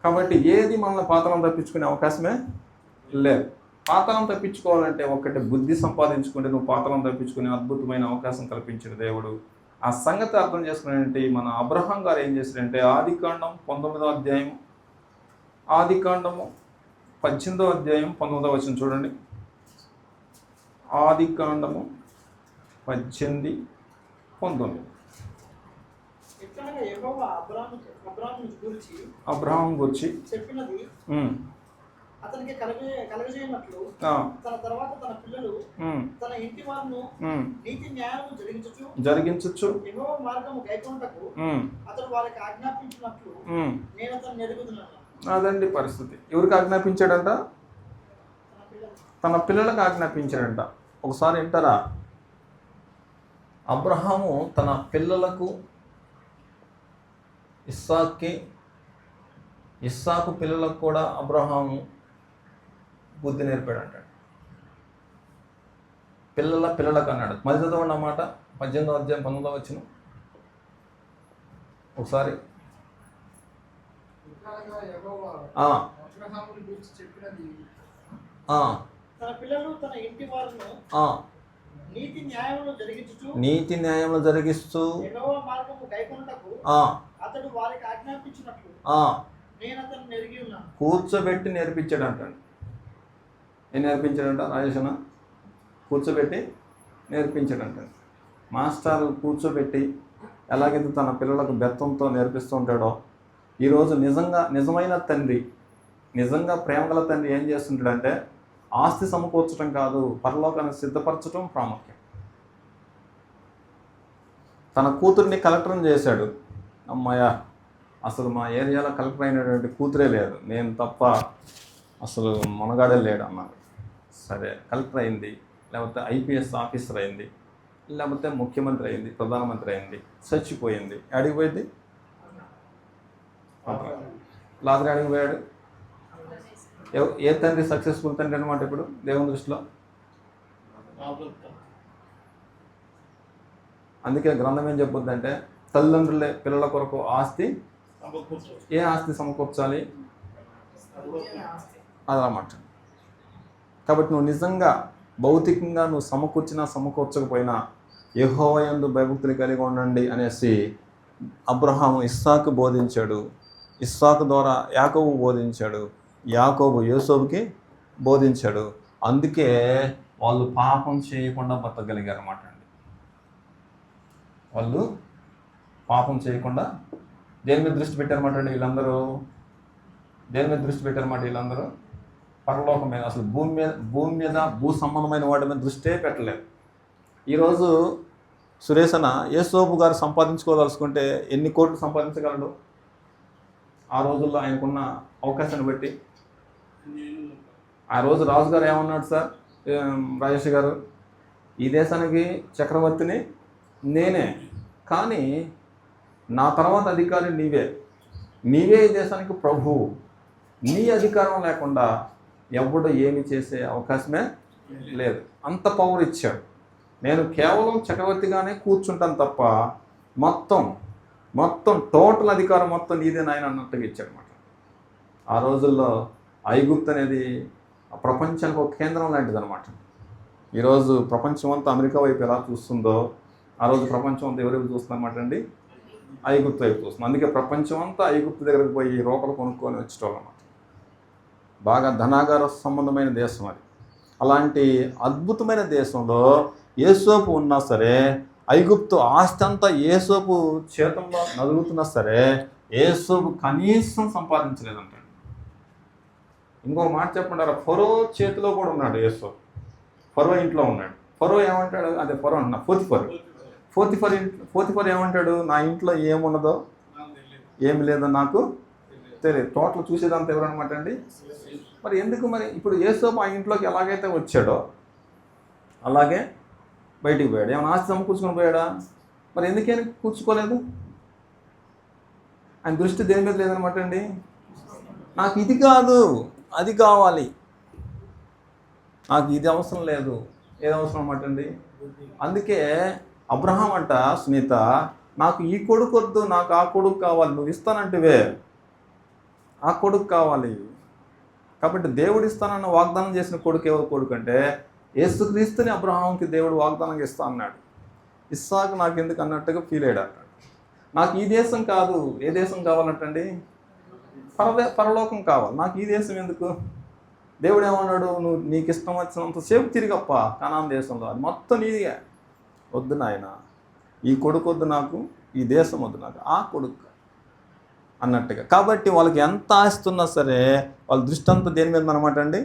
కాబట్టి ఏది మనల్ని పాతాళం తప్పించుకునే అవకాశమే లేదు. పాతాళం తప్పించుకోవాలంటే ఒక్కటి బుద్ధి సంపాదించుకుంటే నువ్వు పాతాళం తప్పించుకునే అద్భుతమైన అవకాశం కల్పించిన దేవుడు. ఆ సంగతి అర్థం చేసుకునేంటి మన అబ్రహాం గారు ఏం చేశారంటే ఆదికాండం 19వ అధ్యాయం, ఆదికాండము 18వ అధ్యాయం 19వ వచనం చూడండి. ఆదికాండము 18, 19. ఎట్లనగా యెహోవా అబ్రహాం గురించి చెప్పినది అతనికి కలగజేయనట్లు తన తర్వాత తన పిల్లలు తన ఇంటి వారిను నీతి న్యాయము జరిగించచ్చు యెహోవా మార్గము గైకొనుటకు అతడు వారికి ఆజ్ఞాపించినట్లు నేను అతన్ని ఎరుగుదున్నాను. అదండి పరిస్థితి. ఎవరికి ఆజ్ఞాపించాడంట? తన పిల్లలకు ఆజ్ఞాపించాడంట. ఒకసారి వింటారా? అబ్రహాము తన పిల్లలకు ఇస్సాకు పిల్లలకు కూడా అబ్రహాము బుద్ధి నేర్పాడంట. పిల్లలకు అన్నాడు. మళ్ళీ చదవండి అన్నమాట. 18వ అధ్యాయం 19వ వచనం ఒకసారి. తన పిల్లలు తన ఇంటి వారిను నీతి న్యాయములు జరిగిస్తూ యెహోవా మార్గము గైకొనుటకు అతడు వారికి ఆజ్ఞాపించినట్లు నేను అతన్ని ఎరిగి ఉన్నాను. కూర్చోబెట్టి నేర్పించాడంట. ఏం నేర్పించాడంట రాజేశన? కూర్చోబెట్టి నేర్పించాడంట. మాస్టారు కూర్చోబెట్టి ఎలాగైతే తన పిల్లలకు బెత్తంతో నేర్పిస్తూ ఉంటాడో, ఈరోజు నిజమైన తండ్రి, నిజంగా ప్రేమగల తండ్రి ఏం చేస్తుంటాడంటే ఆస్తి సమకూర్చడం కాదు, పరలోకాన్ని సిద్ధపరచడం ప్రాముఖ్యం. తన కూతుర్ని కలెక్టర్ని చేశాడు. అమ్మాయ, అసలు మా ఏరియాలో కలెక్టర్ అయినటువంటి కూతురే లేదు, నేను తప్ప అసలు మనగాడే లేడు అన్నారు. సరే, కలెక్టర్ అయింది, లేకపోతే ఐపీఎస్ ఆఫీసర్ అయింది, లేకపోతే ముఖ్యమంత్రి అయింది, ప్రధానమంత్రి అయింది, చచ్చిపోయింది. అడిగి పోయింది లాదరి అడిగి పోయాడు. ఏ తండ్రి సక్సెస్ఫుల్ తండ్రి అనమాట ఇప్పుడు దేవుని దృష్టిలో? అందుకే గ్రంథం ఏం చెప్పొద్దంటే తల్లిదండ్రులే పిల్లల కొరకు ఏ ఆస్తి సమకూర్చాలి అదనమాట. కాబట్టి నువ్వు నిజంగా భౌతికంగా నువ్వు సమకూర్చకపోయినా యెహోవా యందు భయభక్తులు కలిగి ఉండండి అనేసి అబ్రహాము ఇస్సాకు బోధించాడు. ఇస్సాకు ద్వారా యాకోబు బోధించాడు. యాకోబు యోసేపుకి బోధించాడు. అందుకే వాళ్ళు పాపం చేయకుండా బతకగలిగారు అన్నమాట అండి. వాళ్ళు పాపం చేయకుండా దేని మీద దృష్టి పెట్టారన్నమాట అండి వీళ్ళందరూ? దేని మీద దృష్టి పెట్టారన్నమాట వీళ్ళందరూ? పరలోకం మీద. అసలు భూమి మీద భూ సంబంధమైన వాటి మీద దృష్టే పెట్టలేదు. ఈరోజు సురేష్ అన్న యేసోపు గారు సంపాదించుకోదలుచుకుంటే ఎన్ని కోట్లు సంపాదించగలడు? ఆ రోజుల్లో ఆయనకున్న అవకాశాన్ని బట్టి. ఆ రోజు రాజుగారు ఏమన్నాడు సార్ రాజేష్ గారు? ఈ దేశానికి చక్రవర్తిని నేనే, కానీ నా తర్వాత అధికారి నీవే ఈ దేశానికి ప్రభువు. నీ అధికారం లేకుండా ఎవడు ఏమి చేసే అవకాశమే లేదు. అంత పవర్ ఇచ్చాడు. నేను కేవలం చక్రవర్తిగానే కూర్చుంటాను తప్ప మొత్తం టోటల్ అధికారం మొత్తం నీదే నాయన అన్నట్టుగా ఇచ్చాడు అనమాట. ఆ రోజుల్లో ఐగుప్తు అనేది ప్రపంచానికి ఒక కేంద్రం లాంటిది అనమాట. ఈరోజు ప్రపంచం అంతా అమెరికా వైపు ఎలా చూస్తుందో ఆ రోజు ప్రపంచం అంతా ఎవరైపు చూస్తుందన్నమాట అండి? ఐగుప్తు వైపు చూస్తుంది. అందుకే ప్రపంచం అంతా ఐగుప్తు దగ్గరకు పోయి రోకలు కొనుక్కొని వచ్చేటోళ్ళు అన్నమాట. బాగా ధనాగార సంబంధమైన దేశం అది. అలాంటి అద్భుతమైన దేశంలో యేసోపు ఉన్నా సరే, ఐగుప్తు ఆస్తి అంతా యేసోపు చేతంలో నదులుతున్నా సరే యేసోపు కనీసం సంపాదించలేదంట. ఇంకో మాట చెప్పంటారా? ఫరో చేతిలో కూడా ఉన్నాడు యేసోపు. ఫరో ఇంట్లో ఉన్నాడు. ఫరో ఏమంటాడు? అదే ఫరో అంటున్నా, పోతిఫర్ ఏమంటాడు? నా ఇంట్లో ఏమున్నదో ఏమి లేదో నాకు తెలియదు. టోటల్ చూసేదంతా ఎవరనమాట అండి? మరి ఎందుకు? మరి ఇప్పుడు యేసోపు ఆ ఇంట్లోకి ఎలాగైతే వచ్చాడో అలాగే బయటికి పోయాడు. ఏమైనా ఆస్తి సమకూర్చుకొని పోయాడా? మరి ఎందుకని కూర్చుకోలేదు? ఆయన దృష్టి దేని మీద లేదనమాట అండి. నాకు ఇది కాదు, అది కావాలి. నాకు ఇది అవసరం లేదు. ఏది అవసరం అన్నమాట అండి? అందుకే అబ్రహాం అంట, సునీత, నాకు ఈ కొడుకు వద్దు, నాకు ఆ కొడుకు కావాలి. నువ్వు ఇస్తానంటివే, ఆ కొడుకు కావాలి. కాబట్టి దేవుడు ఇస్తానన్న వాగ్దానం చేసిన కొడుకు ఎవరు కొడుకు అంటే యేసుక్రీస్తుని అబ్రహాంకి దేవుడు వాగ్దానం ఇస్తా అన్నాడు. ఇస్సాకు నాకు ఎందుకు అన్నట్టుగా ఫీల్ అయ్యాడు అన్నాడు. నాకు ఈ దేశం కాదు, ఏ దేశం కావాలంటండి? పరలోకం కావాలి. నాకు ఈ దేశం ఎందుకు? దేవుడు ఏమన్నాడు? నువ్వు నీకు ఇష్టం వచ్చినంత సేపు తిరిగప్ప కనాన్ దేశంలో, అది మొత్తం నీదిగా. వద్దు నాయన, ఈ కొడుకు వద్దు నాకు, ఈ దేశం వద్దు నాకు, ఆ కొడుకు అన్నట్టుగా. కాబట్టి వాళ్ళకి ఎంత ఆస్తి ఉన్నా సరే వాళ్ళ దృష్టి అంతా దేని మీద అనమాట అండి?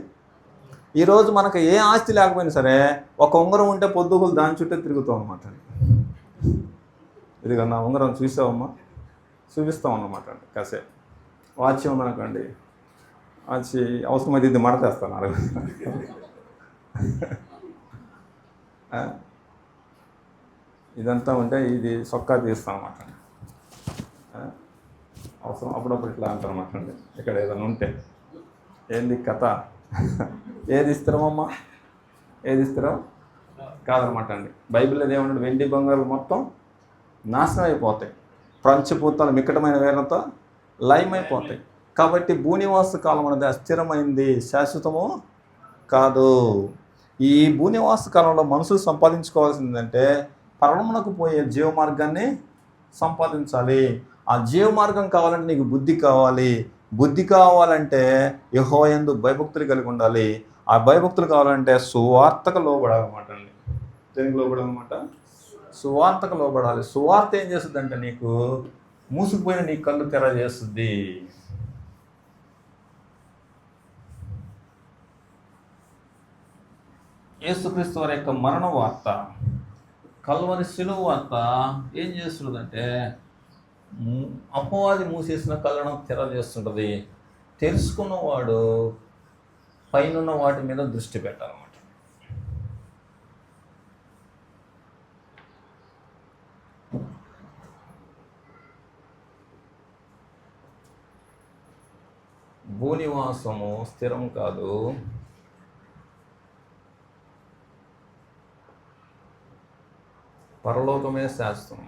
ఈరోజు మనకు ఏ ఆస్తి లేకపోయినా సరే ఒక ఉంగరం ఉంటే పొద్దుగులు దాని చుట్టే తిరుగుతాం అనమాట అండి. ఇదిగా నా ఉంగరం చూసావమ్మా, చూపిస్తాం అన్నమాట అండి. కాసేపు వాచ్ ఉందనుకోండి, వాచ్ అవసరమైతే ఇది మడతేస్తాను అరగ. ఇదంతా ఉంటే ఇది సొక్కా తీస్తాం అన్నమాట. అవసరం అప్పుడప్పుడు ఇట్లా అంటారు అన్నమాట అండి. ఇక్కడ ఏదైనా ఉంటే ఏంది కథ, ఏది స్థిరమమ్మా, ఏది స్థిరం కాదనమాట అండి. బైబిల్లో ఏమన్నాడు? వెండి బంగారు మొత్తం నాశనం అయిపోతాయి, పంచభూతాలు మిక్కటమైన వేరంతో లయమైపోతాయి. కాబట్టి భూనివాస కాలం అనేది అస్థిరమైంది, శాశ్వతము కాదు. ఈ భూనివాస కాలంలో మనుషులు సంపాదించుకోవాల్సిందంటే పరమునకు పోయే జీవ మార్గాన్ని సంపాదించాలి. ఆ జీవ మార్గం కావాలంటే నీకు బుద్ధి కావాలి. బుద్ధి కావాలంటే యెహోవాయందు భయభక్తులు కలిగి ఉండాలి. ఆ భయభక్తులు కావాలంటే సువార్తకు లోబడాలన్నమాట అండి. దేనికి లోబడాలన్నమాట? సువార్తకు లోబడాలి. సువార్త ఏం చేస్తుంది అంటే నీకు మూసుకుపోయిన నీ కళ్ళు తెర చేస్తుంది. యేసుక్రీస్తు వారి యొక్క మరణ వార్త, కల్వరి శిలువ వార్త ఏం చేస్తుందంటే అపవాది మూసేసిన కళ్ళను తెర చేస్తుంటుంది. తెలుసుకున్నవాడు పైనున్న వాటి మీద దృష్టి పెట్టాలన్నమాట. భూనివాసము స్థిరం కాదు, పరలోకమే శాశ్వతం.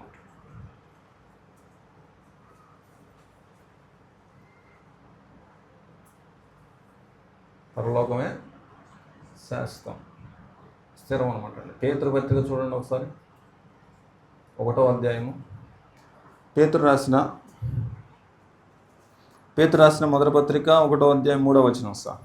పరలోకమే శాశ్వతం, స్థిరం అనమాట అండి. పేతురు పత్రిక చూడండి ఒకసారి, 1వ అధ్యాయము. పేతురు రాసిన మొదటి పత్రిక 1వ అధ్యాయం 3వ వచనం సార్.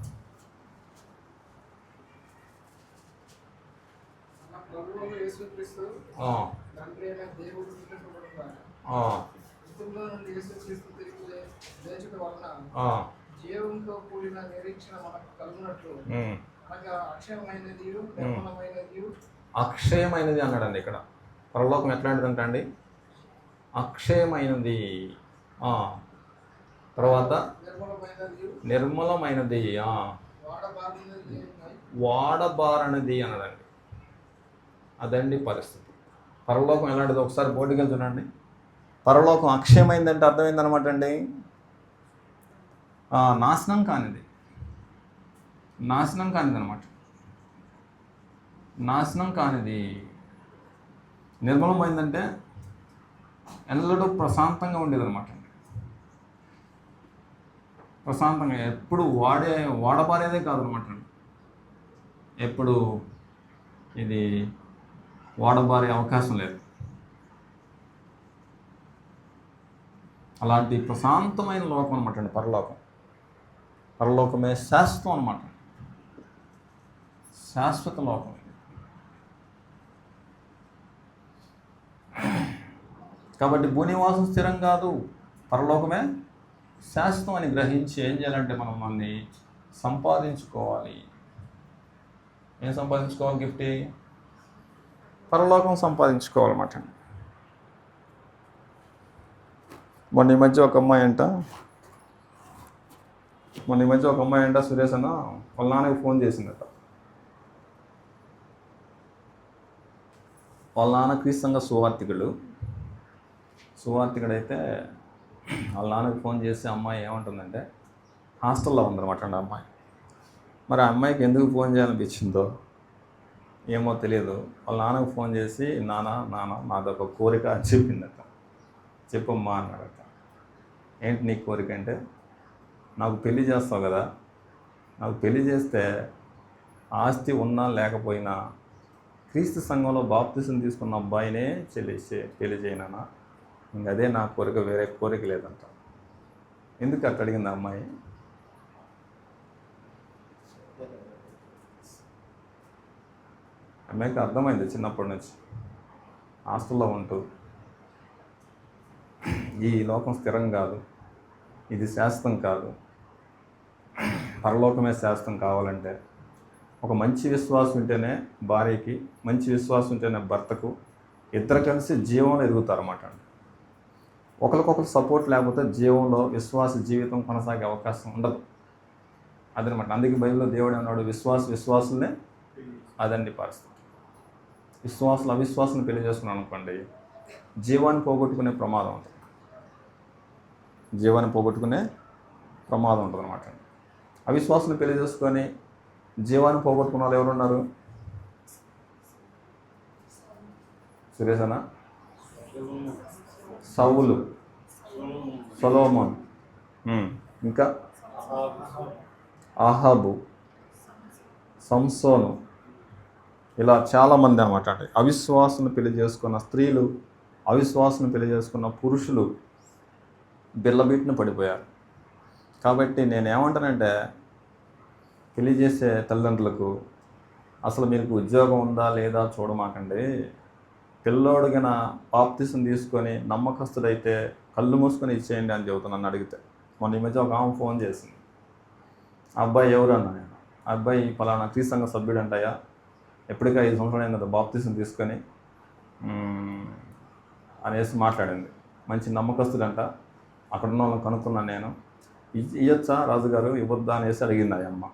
జీవంతో కూడిన నిరీక్షణ మనకు కలుగునట్లు అక్షయమైనది అన్నాడండి ఇక్కడ. పరలోకం ఎట్లాంటిదంట అండి? అక్షయమైనది. తర్వాత నిర్మలమైనది, వాడబారనిది అన్నాడండి. అదండి పరిస్థితి. పరలోకం ఎలాంటిది ఒకసారి బోర్డుకి చూడండి. పరలోకం అక్షయమైందంటే అర్థమైందనమాట అండి. నాశనం కానిది అనమాట. నాశనం కానిది. నిర్మలమైందంటే ఎల్లడూ ప్రశాంతంగా ఉండేది అనమాట. ప్రశాంతంగా ఎప్పుడు వాడబారేదే కాదనమాట. ఎప్పుడు ఇది వాడబారే అవకాశం లేదు. అలాంటి ప్రశాంతమైన లోకం అనమాట అండి పరలోకం. పరలోకమే శాశ్వతం అనమాట, శాశ్వత లోకం. కాబట్టి భూనివాసం స్థిరం కాదు, పరలోకమే శాశ్వతం అని గ్రహించి ఏం చేయాలంటే మనం మనల్ని సంపాదించుకోవాలి. ఏం సంపాదించుకోవాలి? గిఫ్ట్ పరలోకం సంపాదించుకోవాలన్నమాట. మొన్న ఈ మధ్య ఒక అమ్మాయి అంట సురేష్ అన్న వాళ్ళ నాన్నకి ఫోన్ చేసిందట. వాళ్ళ నాన్న క్రీస్తంగా సువార్థికుడైతే వాళ్ళ నాన్నకి ఫోన్ చేసి అమ్మాయి ఏమంటుందంటే హాస్టల్లో ఉందన్నమాట అండి. అమ్మాయి మరి ఆ అమ్మాయికి ఎందుకు ఫోన్ చేయాలనిపించిందో ఏమో తెలియదు. వాళ్ళ నాన్నకు ఫోన్ చేసి నాన్న నాదొక కోరిక అని చెప్పిందట. చెప్పమ్మా అన్నాడట. ఏంటి నీ కోరిక అంటే, నాకు పెళ్లి చేస్తావు కదా, నాకు పెళ్లి చేస్తే ఆస్తి ఉన్నా లేకపోయినా క్రీస్తు సంఘంలో బాప్తిసం తీసుకున్న అబ్బాయినే పెళ్లి చేయనా, ఇంక అదే నా కోరిక, వేరే కోరిక లేదంట. ఎందుకు అట్లా అడిగింది ఆ అమ్మాయి? అమ్మాయికి అర్థమైంది చిన్నప్పటి నుంచి, హాస్టల్లో ఉంటూ ఈ లోకం స్థిరం కాదు, ఇది శాశ్వతం కాదు, పరలోకమే శాశ్వతం కావాలంటే ఒక మంచి విశ్వాసం ఉంటేనే భార్యకి, మంచి విశ్వాసం ఉంటేనే భర్తకు, ఇద్దరు కలిసి జీవంలో ఎదుగుతారన్నమాట. ఒకరికొకరు సపోర్ట్ లేకపోతే జీవంలో విశ్వాస జీవితం కొనసాగే అవకాశం ఉండదు. అదనమాట. అందుకే బైబిల్లో దేవుడు అన్నాడు, విశ్వాసులనే అదండి పరిస్థితి. విశ్వాసులు అవిశ్వాసం పెళ్లి చేసుకున్నాను అనుకోండి, జీవాన్ని పోగొట్టుకునే ప్రమాదం ఉంటుంది. జీవాన్ని పోగొట్టుకునే ప్రమాదం ఉంటుంది అనమాట. అవిశ్వాసం పెళ్లి చేసుకొని జీవాన్ని పోగొట్టుకున్న వాళ్ళు ఎవరున్నారు? సురేషనా, సౌలు, సొలొమోన్, ఇంకా ఆహాబు, సంసోను, ఇలా చాలామంది అనమాట. అంటే అవిశ్వాసును పెళ్లి చేసుకున్న స్త్రీలు, అవిశ్వాసును పెళ్లి చేసుకున్న పురుషులు బిల్లబీటిన పడిపోయారు. కాబట్టి నేనేమంటానంటే, పెళ్లి చేసే తల్లిదండ్రులకు అసలు మీకు ఉద్యోగం ఉందా లేదా చూడమాకండి. పిల్లోడిగిన బాప్తిసం తీసుకొని నమ్మకస్తుడైతే కళ్ళు మూసుకొని ఇచ్చేయండి అని చెబుతున్నాను అడిగితే. మొన్న ఈ మధ్య ఒక ఆమె ఫోన్ చేసింది. ఆ అబ్బాయి ఎవరు అన్నా నేను. ఆ అబ్బాయి పలానా క్రీస్తు సంఘ సభ్యుడు అంటాయా, ఎప్పటికీ 5 సంవత్సరాలు అయింది కదా బాప్తిసం తీసుకొని అనేసి మాట్లాడింది. మంచి నమ్మకస్తుడంట. అక్కడ ఉన్న వాళ్ళని కనుక్కున్నాను నేను. ఇవ్వచ్చా రాజుగారు, ఇవ్వద్దా అనేసి అడిగింది ఆ అమ్మ.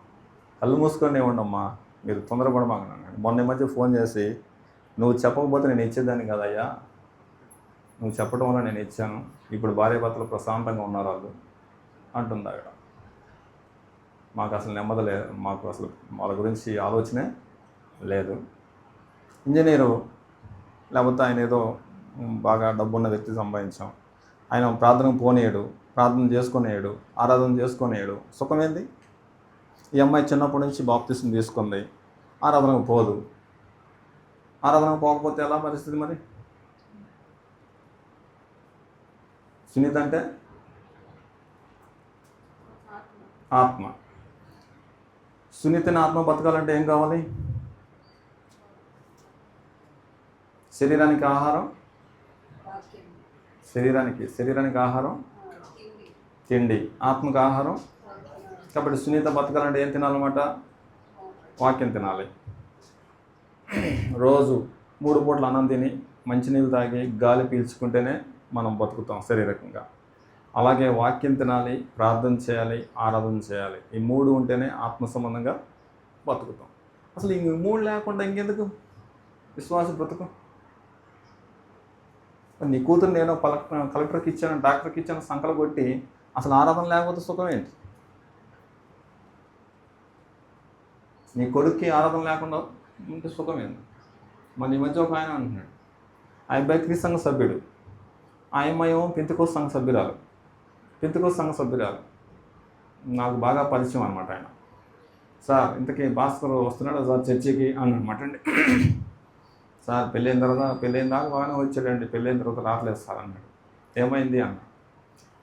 కళ్ళు మూసుకొని ఇవ్వండమ్మా, మీరు తొందరపడమాకన్నాను. మొన్న ఈ మధ్య ఫోన్ చేసి, నువ్వు చెప్పకపోతే నేను ఇచ్చేదాన్ని కదయ్యా, నువ్వు చెప్పడం వల్ల నేను ఇచ్చాను, ఇప్పుడు భార్యాభర్తలు ప్రశాంతంగా ఉన్నారు వాళ్ళు అంటుంది అక్కడ. మాకు అసలు నెమ్మది లేదు, మాకు అసలు వాళ్ళ గురించి ఆలోచనే లేదు. ఇంజనీరు, లేకపోతే ఆయన ఏదో బాగా డబ్బున్న వ్యక్తి సంపాదించాం, ఆయన ప్రార్థనకు పోనీయడు, ప్రార్థన చేసుకునేయడు, ఆరాధన చేసుకునేయడు, సుఖమేంది? ఈ అమ్మాయి చిన్నప్పటి నుంచి బాప్తిసం తీసుకుంది, ఆరాధనకు పోదు. ఆరాధనకు పోకపోతే ఎలా పరిస్థితి మరి? సునీత అంటే ఆత్మ. సునీతని ఆత్మ బతకాలంటే ఏం కావాలి? శరీరానికి ఆహారం, శరీరానికి ఆహారం తిండి, ఆత్మకు ఆహారం. కాబట్టి సునీత బతకాలంటే ఏం తినాలన్నమాట? వాక్యం తినాలి. రోజు 3 పూట్ల అన్నం తిని మంచినీళ్ళు తాగి గాలి పీల్చుకుంటేనే మనం బతుకుతాం శరీరకంగా. అలాగే వాక్యం తినాలి, ప్రార్థన చేయాలి, ఆరాధన చేయాలి. ఈ 3 ఉంటేనే ఆత్మ సంబంధంగా బతుకుతాం. అసలు ఈ 3 లేకుండా ఇంకెందుకు విశ్వాస బ్రతుకు? నీ కూతురు నేను కలెక్టర్కి ఇచ్చాను, డాక్టర్కి ఇచ్చాను సంకలు కొట్టి అసలు ఆరాధన లేకపోతే సుఖం ఏంటి? నీ కొడుక్కి ఆరాధన లేకుండా ఉంటే సుఖం ఏంటి? మన ఈ మధ్య ఒక ఆయన అంటున్నాడు, ఆ అబ్బాయి క్రీస్తు సంఘ సభ్యుడు, ఆ అమ్మాయి పెంతెకోస్తు సంఘ సభ్యురాలు. పెంతెకోస్తు సంఘ సభ్యురాలు నాకు బాగా పరిచయం అనమాట. ఆయన, సార్ ఇంతకీ భాస్కర్ వస్తున్నాడు సార్ చర్చికి అన్నమాట అండి. సార్ పెళ్ళైన దాకా బాగానే వచ్చాడండి, పెళ్ళైన తర్వాత రావట్లేదు సార్ అన్నాడు. ఏమైంది అన్న.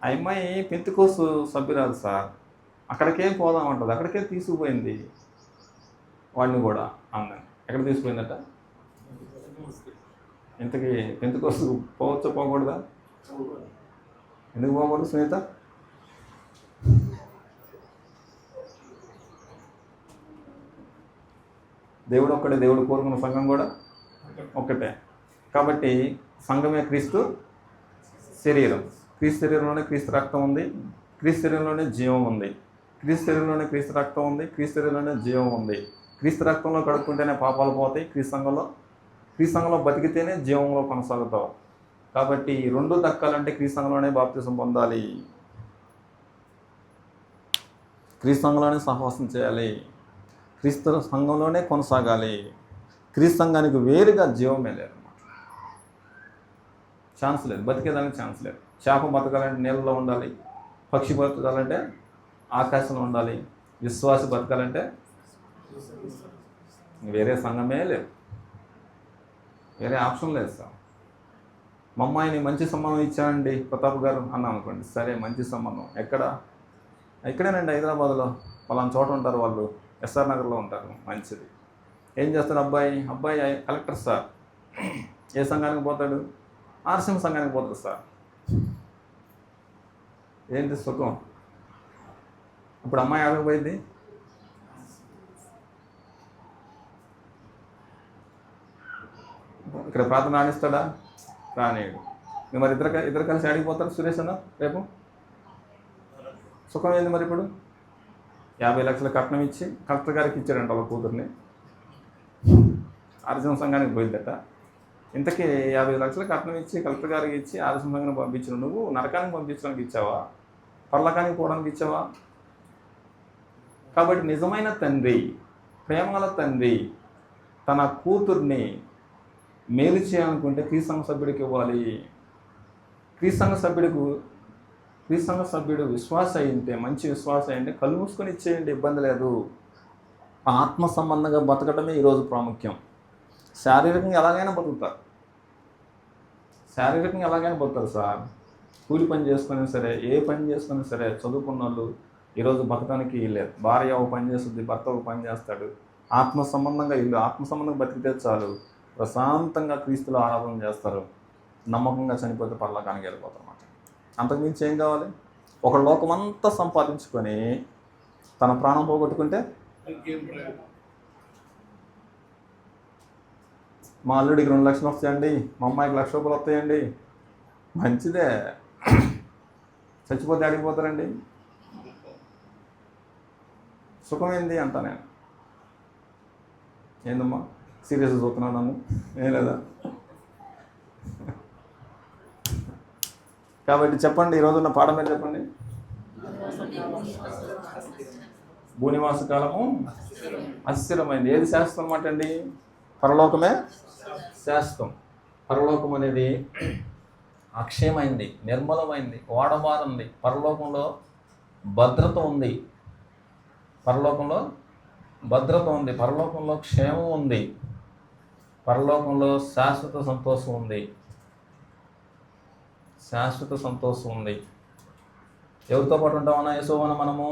ఆ అమ్మాయి పెంతెకోస్తు సభ్యురాలు సార్, అక్కడికే పోదామంటుంది, అక్కడికే తీసుకుపోయింది వాడిని కూడా అన్నాను. ఎక్కడ తీసుకుపోయిందట? ఇంతకీ పెంతెకోస్తు పోవచ్చా పోకూడదా? ఎందుకు పోకూడదు సునీత? దేవుడు ఒక్కడే, దేవుడు కోరుకున్న సంఘం కూడా ఒక్కటే. కాబట్టి సంఘమే క్రీస్తు శరీరం. క్రీస్తు శరీరంలోనే క్రీస్తు రక్తం ఉంది, క్రీస్తు శరీరంలోనే జీవం ఉంది, క్రీస్తు శరీరంలోనే క్రీస్తు రక్తం ఉంది, క్రీస్తు శరీరంలోనే జీవం ఉంది. క్రీస్తు రక్తంలో కడుక్కుంటేనే పాపాలు పోతాయి, క్రీస్తు సంఘంలో బతికితేనే జీవంలో కొనసాగుతావు. కాబట్టి ఈ 2 దక్కాలంటే క్రీస్తు సంఘంలోనే బాప్తిసం పొందాలి, క్రీస్తు సంఘంలోనే సహవాసం చేయాలి. క్రీస్తు సంఘంలోనే కొనసాగాలి. క్రీస్తు సంఘానికి వేరుగా జీవమే లేదు, ఛాన్స్ లేదు, బతికేదానికి ఛాన్స్ లేదు. చేప బతకాలంటే నీళ్ళలో ఉండాలి, పక్షి బతకాలంటే ఆకాశంలో ఉండాలి, విశ్వాసి బతకాలంటే వేరే సంఘమే లేదు, వేరే ఆప్షన్ లేదు సార్. మా అమ్మాయిని మంచి సంబంధం ఇచ్చానండి ప్రతాప్ గారు అన్నాం అనుకోండి, సరే మంచి సంబంధం ఎక్కడ? ఇక్కడేనండి హైదరాబాద్లో పలానా చోట ఉంటారు వాళ్ళు, ఎస్ఆర్ నగర్లో ఉంటారు, మంచిది. ఏం చేస్తారు అబ్బాయి? అబ్బాయి కలెక్టర్ సార్. ఏ సంఘానికి పోతాడు? ఆర్సీఎం సంఘానికి పోతాడు సార్. ఏంటి సుఖం? ఇప్పుడు అమ్మాయి ఆడకు పోయింది, ఇక్కడ ప్రార్థన రాణిస్తాడా? రానియడు. మరి ఇద్దరు కలిసి ఆడిపోతారు సురేష్ అన్న రేపు. సుఖం ఏంది మరి? ఇప్పుడు 50 లక్షల కట్నం ఇచ్చి కలెక్టర్ గారికి ఇచ్చారంట వాళ్ళ కూతుర్ని, ఆర్సీఎం సంఘానికి పోయిందట. ఇంతకీ 50 లక్షల కట్నం ఇచ్చి కలెక్టర్ గారికి ఇచ్చి ఆర్సీఎం సంఘానికి పంపించిన నువ్వు నరకానికి పంపించడానికి ఇచ్చావా, పర్లకానికి పోవడానికి ఇచ్చావా? కాబట్టి నిజమైన తండ్రి, ప్రేమగల తండ్రి తన కూతుర్ని మేలు చేయాలనుకుంటే క్రీస్తు సంఘ సభ్యుడికి ఇవ్వాలి. క్రీస్తు సంఘ సభ్యుడు విశ్వాస అయింటే, మంచి విశ్వాస అయింటే కళ్ళు మూసుకొని ఇచ్చేయండి, ఇబ్బంది లేదు. ఆత్మ సంబంధంగా బతకడమే ఈరోజు ప్రాముఖ్యం. శారీరకంగా ఎలాగైనా బతుకుతారు, సార్. కూలి పని చేసుకుని సరే, ఏ పని చేసుకుని సరే, చదువుకున్న వాళ్ళు ఈరోజు బతకడానికి లేదు. భార్య ఒక పని చేస్తుంది, భర్త ఒక పని చేస్తాడు. ఆత్మ సంబంధంగా బతికితే చాలు, ప్రశాంతంగా క్రీస్తులో ఆరాధన చేస్తారు, నమ్మకంగా చనిపోతే పరలోకానికి వెళ్ళిపోతారు అన్నమాట. అంతకుమించి ఏం కావాలి? ఒక లోకమంతా సంపాదించుకొని తన ప్రాణం పోగొట్టుకుంటే, మా అల్లుడికి 2 లక్షలు వస్తాయండి, మా అమ్మాయికి 1,00,000 రూపాయలు వస్తాయండి, మంచిదే. చచ్చిపోతే అడిగిపోతారండి. సుఖం ఏంది అంటా నేను. ఏందమ్మా సీరియస్గా చూస్తున్నాను నన్ను? ఏం లేదా? కాబట్టి చెప్పండి, ఈరోజున్న పాఠం మీద చెప్పండి. భూనివాస కాలము అస్థిరమైంది. ఏది శాశ్వతం అన్నమాట అండి? పరలోకమే శాశ్వతం. పరలోకం అనేది అక్షయమైంది, నిర్మలమైంది, ఓడబారుంది. పరలోకంలో భద్రత ఉంది, పరలోకంలో క్షేమం ఉంది, పరలోకంలో శాశ్వత సంతోషం ఉంది. ఎవరితో పాటు ఉంటామన్నా? యేసోవన మనము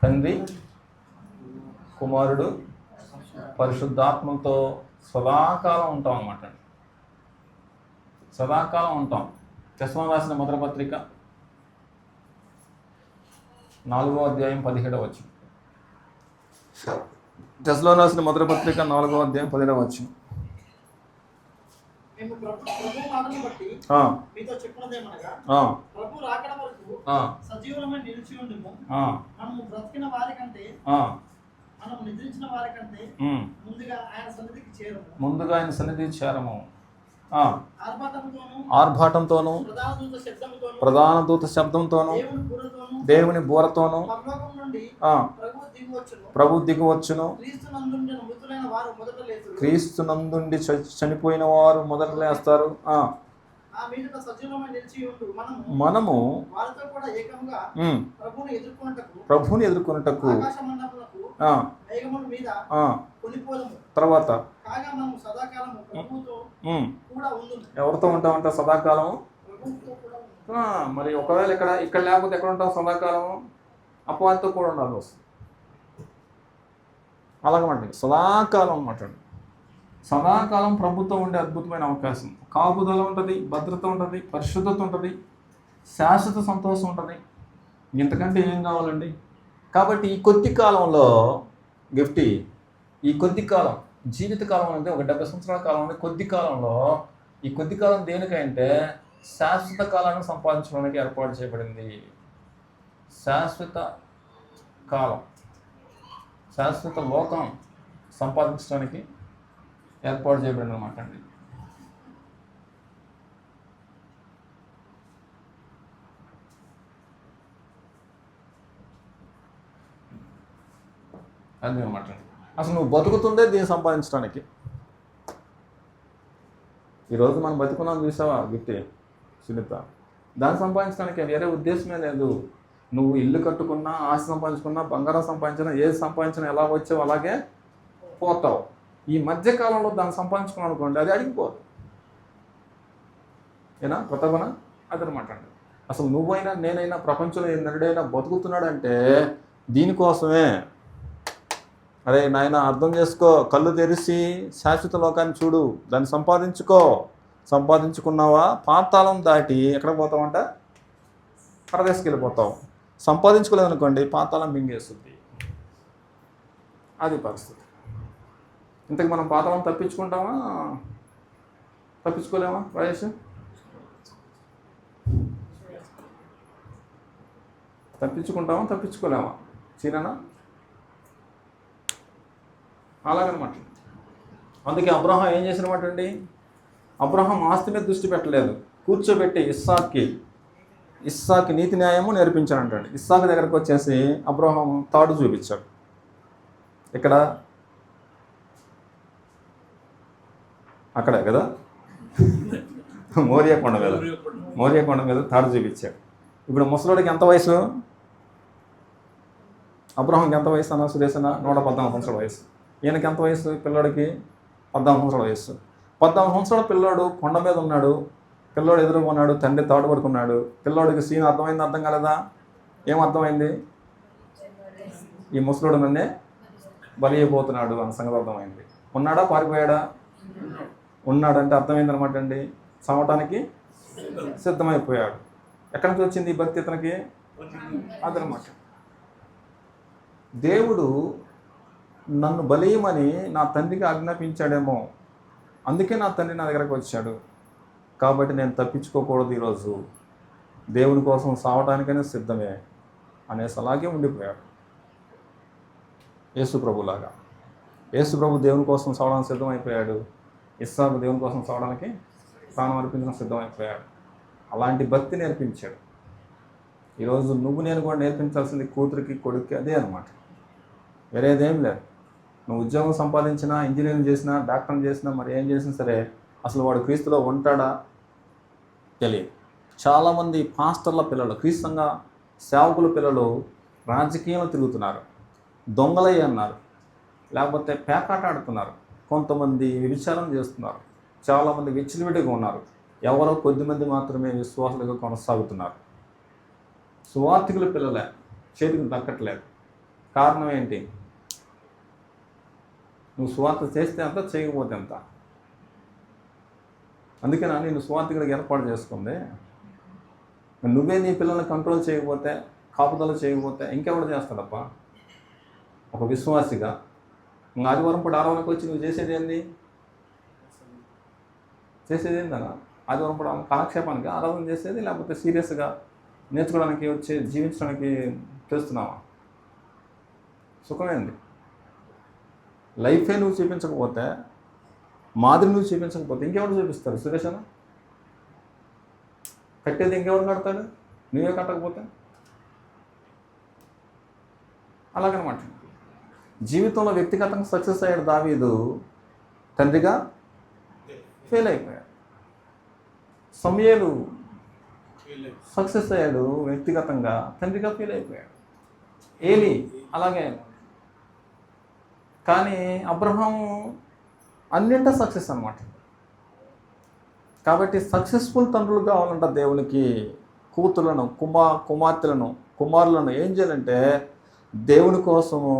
తండ్రి, కుమారుడు, పరిశుద్ధాత్మతో సదాకాలం ఉంటాం అన్నమాట. సదాకాలం ఉంటాం. తెస్సలోనికీయులకు రాసిన మొదటి పత్రిక 4వ అధ్యాయం 17వ వచనం. తెస్సలోనికీయులకు రాసిన మొదటి పత్రిక 4వ అధ్యాయం 17వ వచనం. మేము ప్రభు మాటను బట్టి మీతో చెప్పినదేమనగా, ప్రభు రాకడ వరకు సజీవులమై నిలిచి ఉండుము. మనము బ్రతికిన వారి కంటే, మనము నిద్రించిన వారి కంటే ముందుగా ఆయన సన్నిధికి చేరము. ఆర్భాటంతోను, ప్రధాన దూత శబ్దంతోను, దేవుని బూరతోను ప్రభు దిగువచ్చును. క్రీస్తునందుండి చనిపోయిన వారు మొదట లేస్తారు. మనము ప్రభువుని ఎదుర్కొనుటకు తర్వాత ఎవరితో ఉంటామంట? సదాకాలం. మరి ఒకవేళ ఇక్కడ లేకపోతే ఎక్కడ ఉంటాం? సదాకాలము అపవాదితో కూడా ఉండాలి వస్తుంది. అలాగమాట సదాకాలం అన్నమాట. సదాకాలం ప్రభుత్వం ఉండే అద్భుతమైన అవకాశం. కాపుదల ఉంటుంది, భద్రత ఉంటుంది, పరిశుద్ధత ఉంటుంది, శాశ్వత సంతోషం ఉంటుంది. ఇంతకంటే ఏం కావాలండి? కాబట్టి ఈ కొద్ది కాలంలో ఈ కొద్ది కాలం జీవితకాలం అంటే ఒక 70 సంవత్సరాల కాలం అంటే కొద్ది కాలంలో, ఈ కొద్ది కాలం దేనికంటే శాశ్వత కాలాన్ని సంపాదించడానికి ఏర్పాటు చేయబడింది. శాశ్వత కాలం, శాశ్వత లోకం సంపాదించడానికి ఏర్పాటు చేయబడింది అన్నమాట అండి. అది అనమాట. అసలు నువ్వు బతుకుతుందే దీన్ని సంపాదించడానికి. ఈరోజు మనం బతుకున్నాం చూసావా గిట్టి సునీత, దాన్ని సంపాదించడానికి వేరే ఉద్దేశమే లేదు. నువ్వు ఇల్లు కట్టుకున్నా, ఆస్తి సంపాదించుకున్నా, బంగారం సంపాదించినా, ఏది సంపాదించినా ఎలా వచ్చావు అలాగే పోతావు. ఈ మధ్యకాలంలో దాన్ని సంపాదించుకున్నావు అనుకోండి, అది అడిగిపోదు. ఏనా కొత్తవనా? అదనమాట అండి. అసలు నువ్వైనా నేనైనా ప్రపంచంలో నరుడైనా బతుకుతున్నాడంటే దీనికోసమే. అరే నాయన అర్థం చేసుకో, కళ్ళు తెరిచి శాశ్వత లోకాన్ని చూడు, దాన్ని సంపాదించుకో. సంపాదించుకున్నావా పాతాళం దాటి ఎక్కడ పోతావంట? పరదేశకి వెళ్ళిపోతావు. సంపాదించుకోలేదనుకోండి పాతాళం మింగేస్తుంది. అది పరిస్థితి. ఇంతకు మనం పాతాళం తప్పించుకుంటామా? తప్పించుకోలేమా రాజేష్? తప్పించుకుంటామా? తప్పించుకోలేమా? చీనా అలాగనమాట. అందుకే అబ్రహాం ఏం చేసినమాట అండి? అబ్రహాం ఆస్తి మీద దృష్టి పెట్టలేదు, కూర్చోబెట్టి ఇస్సాకి నీతి న్యాయము నేర్పించాడంటండి. ఇస్సాకు దగ్గరకు వచ్చేసి అబ్రహాం తాడు చూపించాడు. ఇక్కడ అక్కడే కదా, మోరియా కొండ మీద తాడు చూపించాడు. ఇప్పుడు ముసలోడికి ఎంత వయసు? అబ్రహాంకి ఎంత వయసు అన్న సురేష్? 114 సంవత్సరాల వయసు. ఈయనకి ఎంత వయసు? పిల్లోడికి 14 సంవత్సరాల వయసు. 14 సంవత్సరాల పిల్లోడు కొండ మీద ఉన్నాడు. పిల్లోడు ఎదురుగా ఉన్నాడు, తండ్రి తాడు పడుకున్నాడు. పిల్లోడికి సీన్ అర్థమైంది, అర్థం కాలేదా? ఏం అర్థమైంది? ఈ ముసలోడు నన్నే బలి అయిపోతున్నాడు అన్న సంగతి అర్థమైంది. ఉన్నాడా పారిపోయాడా? ఉన్నాడంటే అర్థమైంది అనమాట అండి. చంపటానికి సిద్ధమైపోయాడు. ఎక్కడి నుంచి వచ్చింది ఈ భక్తి ఇతనికి? అదనమాట. దేవుడు నన్ను బలీయమని నా తండ్రికి ఆజ్ఞాపించాడేమో, అందుకే నా తండ్రి నా దగ్గరకు వచ్చాడు. కాబట్టి నేను తప్పించుకోకూడదు. ఈరోజు దేవుని కోసం సావటానికైనా సిద్ధమే అనేసి అలాగే ఉండిపోయాడు. యేసుప్రభులాగా. యేసుప్రభు దేవుని కోసం సావడానికి సిద్ధమైపోయాడు. ఇస్సాకు దేవుని కోసం సావడానికి ప్రాణం అర్పించడం సిద్ధమైపోయాడు. అలాంటి భక్తి నేర్పించాడు. ఈరోజు నువ్వు నేను కూడా నేర్పించాల్సింది కూతురికి, కొడుక్కి అదే అనమాట. వేరేదేం లేదు. నువ్వు ఉద్యోగం సంపాదించినా, ఇంజనీరింగ్ చేసినా, డాక్టర్ని చేసినా, మరి ఏం చేసినా సరే అసలు వాడు క్రీస్తులో ఉంటాడా తెలియదు. చాలామంది పాస్టర్ల పిల్లలు, క్రీస్తుగా సేవకుల పిల్లలు రాజకీయంలో తిరుగుతున్నారు, దొంగలయ్య అన్నారు, లేకపోతే పేకాట ఆడుతున్నారు, కొంతమంది వ్యభిచారం చేస్తున్నారు, చాలామంది విచ్చలవిడిగా ఉన్నారు. ఎవరో కొద్దిమంది మాత్రమే విశ్వాసులుగా కొనసాగుతున్నారు. సువార్థికుల పిల్లలే చేతికి దక్కట్లేదు. కారణం ఏంటి? నువ్వు సువార్త చేస్తే అంత, చేయకపోతే అంత. అందుకేనా నేను సువార్థికుడికి ఏర్పాటు చేసుకుంది. నువ్వే నీ పిల్లల్ని కంట్రోల్ చేయకపోతే, కాపుదల చేయకపోతే ఇంకెవరు చేస్తాడప్పా? ఒక విశ్వాసిగా ఇంకా ఆదివారం పూట ఆరాధనకు వచ్చి నువ్వు చేసేది ఏంది? చేసేది ఏందన్నా? ఆదివారం పూట కాలక్షేపానికి ఆరాధన చేసేది, లేకపోతే సీరియస్గా నేర్చుకోవడానికి వచ్చి జీవించడానికి చేస్తున్నావా? సుఖమేంది? లైఫే నువ్వు చూపించకపోతే, మాదిరి నువ్వు చూపించకపోతే ఇంకెవరు చూపిస్తారు? సురేష్ అన్న కట్టేది ఇంకెవరు కడతాడు? నువ్వే కట్టకపోతే? అలాగనమాట. జీవితంలో వ్యక్తిగతంగా సక్సెస్ అయ్యాడు దావీదు, తండ్రిగా ఫెయిల్ అయిపోయాడు. సమూయేలు సక్సెస్ అయ్యాడు వ్యక్తిగతంగా, తండ్రిగా ఫెయిల్ అయిపోయాడు. ఏలీ అలాగే. కానీ అబ్రహాము అన్నింటా సక్సెస్ అన్నమాట. కాబట్టి సక్సెస్ఫుల్ తండ్రులు కావాలంట దేవునికి. కూతులను, కుమారులను ఏం చేయాలంటే దేవుని కోసము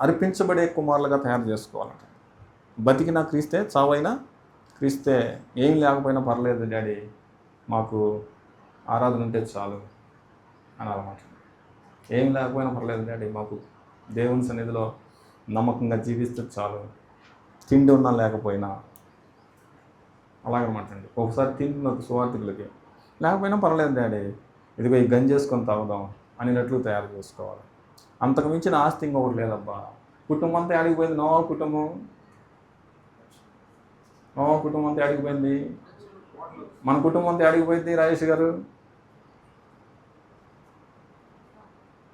అర్పించబడే కుమారులుగా తయారు చేసుకోవాలంట. బతికినా క్రీస్తే, చావైనా క్రీస్తే, ఏం లేకపోయినా పర్లేదు డాడీ, మాకు ఆరాధన ఉంటే చాలు అనాలన్నమాట. ఏం లేకపోయినా పర్లేదు డాడీ, మాకు దేవుని సన్నిధిలో నమ్మకంగా జీవిస్తే చాలు, తిండి ఉన్నా లేకపోయినా. అలాగనమాట అండి. ఒకసారి తింటున్నది సువార్థికులకి, లేకపోయినా పర్లేదు డాడీ, ఇదిగో ఈ గంజి చేసుకొని తాగుదాం అనేటట్లు తయారు చేసుకోవాలి. అంతకు మించిన ఆస్తి ఇంకొకటి లేదబ్బా. కుటుంబం అంతా ఆడిగిపోయింది. నోవా కుటుంబం అంతా ఆడిగిపోయింది. మన కుటుంబం అంతా ఆడిగిపోయింది. రాజేష్ గారు,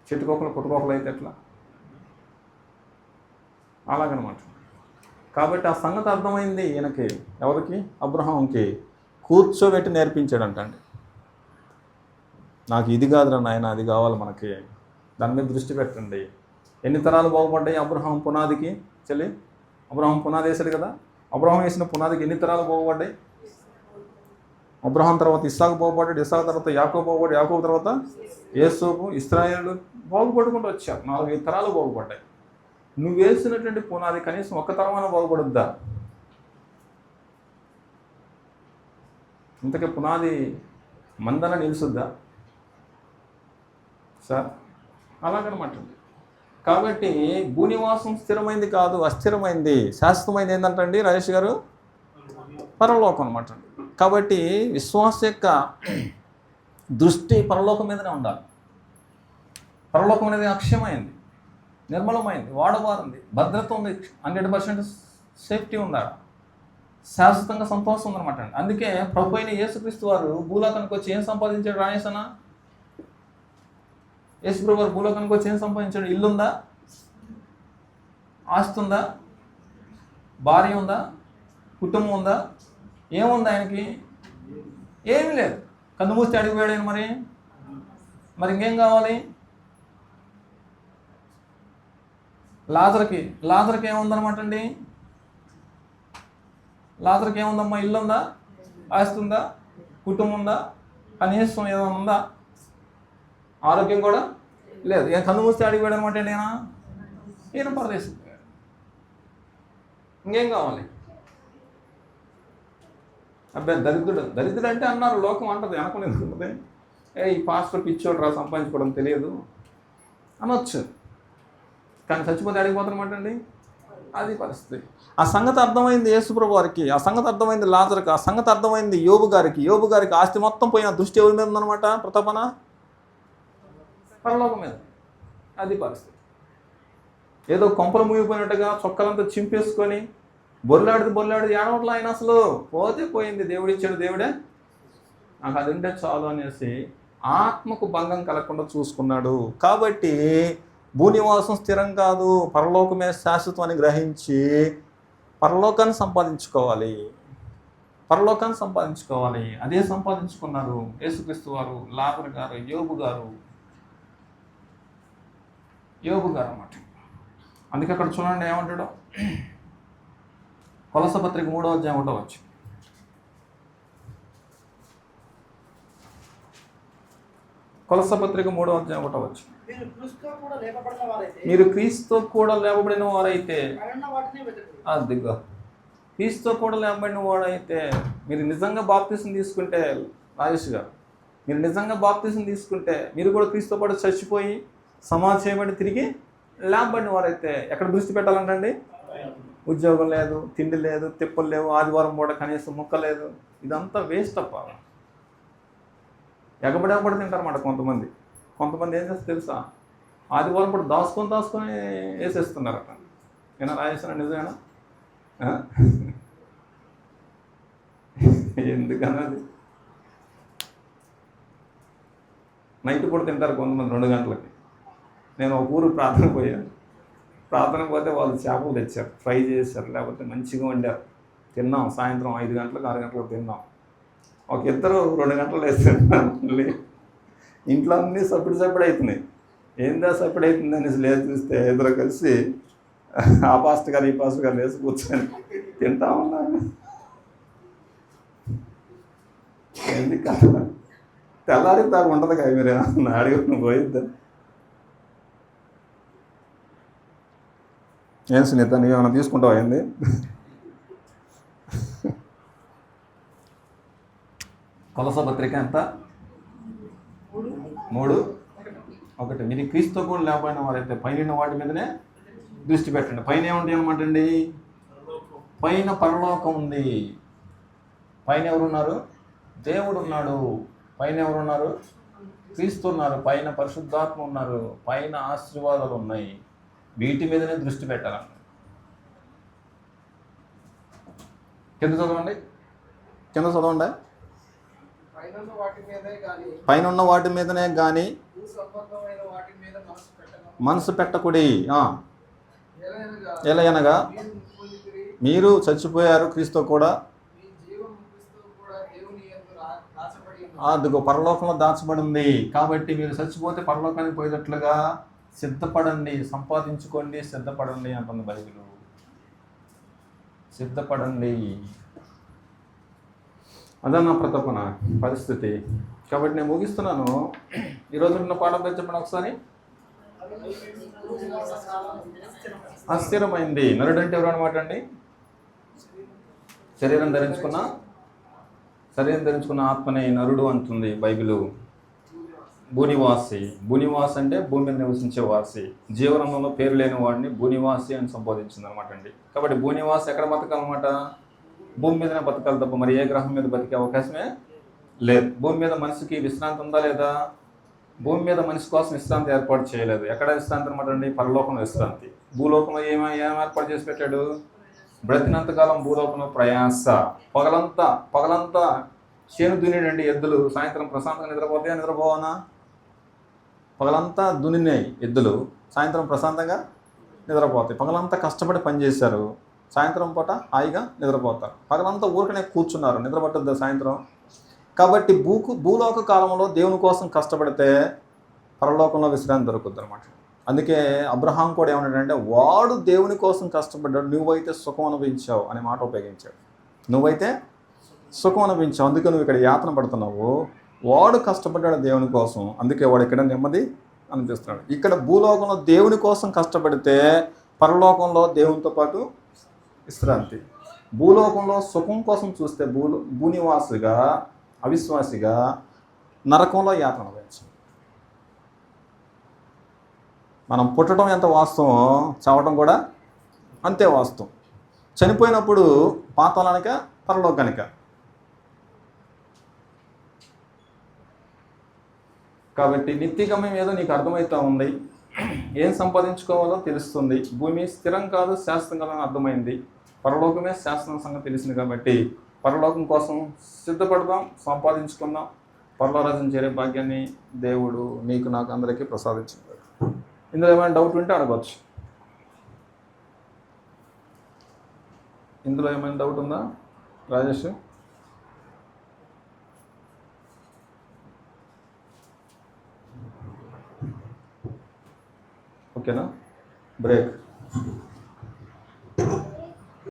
చెట్టుకోకలు పుట్టుకోకలు అయితే ఎట్లా? అలాగనమాట. కాబట్టి ఆ సంగతి అర్థమైంది ఈయనకి, ఎవరికి? అబ్రహాంకి. కూర్చోబెట్టి నేర్పించాడంటండి. నాకు ఇది కాదురా నాయన, అది కావాలి మనకి, దాని మీద దృష్టి పెట్టండి. ఎన్ని తరాలు బాగుపడ్డాయి అబ్రహాం పునాదికి? చెల్లి, అబ్రహాం పునాది వేశాడు కదా. అబ్రహాం వేసిన పునాదికి ఎన్ని తరాలు బాగుపడ్డాయి? అబ్రహాం తర్వాత ఇస్సాకు బాగుపడ్డాడు, ఇస్సాకు తర్వాత యాకోబు బాగుపడ్డాడు, యాకోబు తర్వాత యేసోపు, ఇశ్రాయేలు బాగుపడుకుంటూ వచ్చారు. 4-5 తరాలు బాగుపడ్డాయి. నువ్వు వేసినటువంటి పునాది కనీసం ఒక్క తరమైన బాగుపడుద్దా? ఇంతకీ పునాది మందన నిలుసుద్దా సార్? అలాగనమాట. కాబట్టి భూనివాసం స్థిరమైంది కాదు, అస్థిరమైంది. శాశ్వతమైంది ఏంటంటండి రాజేష్ గారు? పరలోకం అనమాట. కాబట్టి విశ్వాస యొక్క దృష్టి పరలోకం మీదనే ఉండాలి. పరలోకం అనేది అక్షయమైంది, నిర్మలమైంది, వాడబారింది, భద్రత ఉంది, 100% సేఫ్టీ ఉందా, శాశ్వతంగా సంతోషం ఉందన్నమాట. అందుకే ప్రభు అయిన యేసుక్రీస్తు వారు భూలోకానికి వచ్చి ఏం సంపాదించాడు? రాయేసనా యేసుప్రభు వారు భూలోకానికి వచ్చి ఏం సంపాదించాడు? ఇల్లుందా? ఆస్తి ఉందా? భార్య ఉందా? కుటుంబం ఉందా? ఏముంది ఆయనకి? ఏమీ లేదు. కన్ను మూస్తే అడిగిపోయాడు ఆయన. మరి ఇంకేం కావాలి? లాజర్కి ఏముందనమాట అండి? లాజర్కి ఏముందమ్మా? ఇల్లు ఉందా? ఆస్తి ఉందా? కుటుంబం ఉందా? కనీసం ఏదైనా ఉందా? ఆరోగ్యం కూడా లేదు. ఏం కన్ను మూస్తే అడిగిపోయాడు అనమాట అండి ఈయన పరదేశం. ఇంకేం కావాలి? అబ్బాయి దరిద్రుడు అంటే అన్నారు, లోకం అంటది, అనుకునేది. ఈ పాస్టర్ పిచ్చోడు రా, సంపాదించుకోవడం తెలియదు అనొచ్చు. కానీ చచ్చిపోతే అడిగిపోతారన్నమాట అండి. అది పరిస్థితి. ఆ సంగతి అర్థమైంది యేసుప్రభు వారికి, ఆ సంగతి అర్థమైంది లాజరుకి, ఆ సంగతి అర్థమైంది యోబు గారికి ఆస్తి మొత్తం పోయిన దృష్టి ఎవరి మీద ఉందన్నమాట? ప్రతాపన పరలోకం మీద. అది పరిస్థితి. ఏదో కొంపలు ముగిపోయినట్టుగా చొక్కలంతా చింపేసుకొని బొర్లాడు ఏడవట్లా ఆయన. అసలు పోతే పోయింది, దేవుడిచ్చాడు, దేవుడే నాకు అది ఉంటే చాలు అనేసి ఆత్మకు భంగం కలగకుండా చూసుకున్నాడు. కాబట్టి భూనివాసం స్థిరం కాదు, పరలోకమే శాశ్వతం అని గ్రహించి పరలోకాన్ని సంపాదించుకోవాలి. అదే సంపాదించుకున్నారు యేసుక్రీస్తు వారు, లాజరు గారు, యోబు గారు అన్నమాట. అందుకే అక్కడ చూడండి ఏమంటాడు. కొలస పత్రిక 3వ అధ్యాయం 1వ వచనం. కొలస పత్రిక 3వ అధ్యాయం 1వ వచనం. మీరు క్రీస్తుతో కూడా లేపబడిన వారైతే, అదిగో క్రీస్తుతో కూడా లేపబడిన వాడైతే, మీరు నిజంగా బాప్తిసం తీసుకుంటే, రాజేష్ గారు మీరు నిజంగా బాప్తిసం తీసుకుంటే, మీరు కూడా క్రీస్తుతో పాటు చచ్చిపోయి సమాధి చేయబడి తిరిగి లేపబడిన వారైతే ఎక్కడ దృష్టి పెట్టాలంటండి? ఉద్యోగం లేదు, తిండి లేదు, తిప్పలు లేవు, ఆదివారం పూట కనీసం ముక్క లేదు. ఇదంతా వేస్ట్ అప్ప. ఎగబడి తింటారన్నమాట కొంతమంది ఏం చేస్తారు తెలుసా? ఆదివారం పూట దాచుకొని వేసేస్తున్నారట. ఏనా రాజేశ్వర? నిజమేనా? ఎందుకన్నది? నైట్ పూట తింటారు కొంతమంది 2 గంటలకి. నేను ఒక ఊరు ప్రార్థనకు పోతే వాళ్ళు చేపలు తెచ్చారు, ఫ్రై చేశారు, లేకపోతే మంచిగా వండారు. తిన్నాం. సాయంత్రం 5 గంటలకు 6 గంటలకు తిన్నాం. ఒక ఇద్దరు 2 గంటలు వేస్తున్నారు. మళ్ళీ ఇంట్లో అన్నీ సప్పుడు అవుతున్నాయి. ఏందా సప్పుడు అవుతుంది అనేసి లేదు చూస్తే ఇద్దరు కలిసి ఆ పాస్టర్ గారు ఈ పాస్టర్ గారు వేసి కూర్చొని తింటా ఉన్నారు. ఎందుకు తెల్లారి దాకా ఉంటుంది కదా, మీరు ఏమన్నా అడిగి పోయిద్దా? ఏం సునీత, నువ్వు ఏమైనా తీసుకుంటావా? ఏంది కొలస పత్రిక ఎంత? 3:1. మీరు క్రీస్తుతో కూడా లేకపోయిన వారైతే పైన వాటి మీదనే దృష్టి పెట్టండి. పైన ఏముంటాయి అనమాట అండి? పైన పరలోకం ఉంది. పైన ఎవరున్నారు? దేవుడు ఉన్నాడు. పైన ఎవరున్నారు? క్రీస్తు ఉన్నారు. పైన పరిశుద్ధాత్మ ఉన్నారు. పైన ఆశీర్వాదాలు ఉన్నాయి. వీటి మీదనే దృష్టి పెట్టాలన్న. కింద చదవండి. పైన ఉన్న వాటి మీదనే కానీ మనసు పెట్టకుడి. ఎలయనగా మీరు పొందితిరి, మీరు చచ్చిపోయారు క్రీస్తు కూడా, మీ జీవం క్రీస్తు కూడా దేవుని యందు దాచబడి ఉన్నది. అదిగో పరలోకంలో దాచబడి ఉంది. కాబట్టి మీరు చచ్చిపోతే పరలోకానికి పోయేటట్లుగా సిద్ధపడండి, సంపాదించుకోండి, సిద్ధపడండి అంటుంది బైబిల్. సిద్ధపడండి. అదన్న ప్రతపన పరిస్థితి. కాబట్టి నేను ముగిస్తున్నాను. ఈరోజు ఉన్న పాఠం చెప్పండి ఒకసారి. అస్థిరమైంది. నరుడు అంటే ఎవరు అనమాట అండి? శరీరం ధరించుకున్న ఆత్మనే నరుడు అంటుంది బైబిల్. భూనివాసి. భూనివాసి అంటే భూమి మీద నివసించే వాసి. జీవనంలో పేరు లేని వాడిని భూనివాసి అని సంబోధించింది అనమాట అండి. కాబట్టి భూనివాసి ఎక్కడ బతకాలన్నమాట? భూమి మీదనే బతకాలి తప్ప మరి ఏ గ్రహం మీద బతికే అవకాశమే లేదు. భూమి మీద మనిషికి విశ్రాంతి ఉందా లేదా? భూమి మీద మనిషి కోసం విశ్రాంతి ఏర్పాటు చేయలేదు. ఎక్కడ విశ్రాంతి అనమాట అండి? పరలోకంలో విశ్రాంతి. భూలోకంలో ఏం ఏర్పాటు చేసి పెట్టాడు? బ్రతినంతకాలం భూలోకంలో ప్రయాస. పగలంతా చేను దున్నేయండి ఎద్దులు, సాయంత్రం ప్రశాంతంగా నిద్రపోతాయా? నిద్రపోవనా? పగలంతా దున్నినాయి ఎద్దులు, సాయంత్రం ప్రశాంతంగా నిద్రపోతాయి. పగలంతా కష్టపడి పనిచేశారు, సాయంత్రం పూట హాయిగా నిద్రపోతారు. పగలంతా ఊరికనే కూర్చున్నారు, నిద్రపట్టద్దు సాయంత్రం. కాబట్టి భూలోక కాలంలో దేవుని కోసం కష్టపడితే పరలోకంలో విశ్రాంతి దొరుకుద్ది అనమాట. అందుకే అబ్రహాం కూడా ఏమన్నాడంటే, వాడు దేవుని కోసం కష్టపడ్డాడు, నువ్వైతే సుఖం అనుభవించావు అనే మాట ఉపయోగించాడు. నువ్వైతే సుఖం అనుభవించావు, అందుకే నువ్వు ఇక్కడ యాతన పడుతున్నావు. వాడు కష్టపడ్డాడు దేవుని కోసం, అందుకే వాడు ఇక్కడ నెమ్మది అనిపిస్తున్నాడు. ఇక్కడ భూలోకంలో దేవుని కోసం కష్టపడితే పరలోకంలో దేవునితో పాటు విశ్రాంతి. భూలోకంలో సుఖం కోసం చూస్తే భూనివాసిగా, అవిశ్వాసిగా నరకంలో యాతన అనుభవించాం. మనం పుట్టడం ఎంత వాస్తవం, చావటం కూడా అంతే వాస్తవం. చనిపోయినప్పుడు పాతాళానిక పరలోకానిక? కాబట్టి నిత్యగమ్యం ఏదో నీకు అర్థమవుతూ ఉంది. ఏం సంపాదించుకోవాలో తెలుస్తుంది. భూమి స్థిరం కాదు, శాశ్వతం కాదని అర్థమైంది. పరలోకమే శాశ్వతం సంగతి తెలిసింది. కాబట్టి పరలోకం కోసం సిద్ధపడదాం, సంపాదించుకుందాం. పరలోరాజ్యం చేరే భాగ్యాన్ని దేవుడు నీకు నాకు అందరికీ ప్రసాదించాడు. ఇందులో ఏమైనా డౌట్ ఉంటే అడగవచ్చు. ఇందులో ఏమైనా డౌట్ ఉందా రాజేష్? ఓకేనా? బ్రేక్.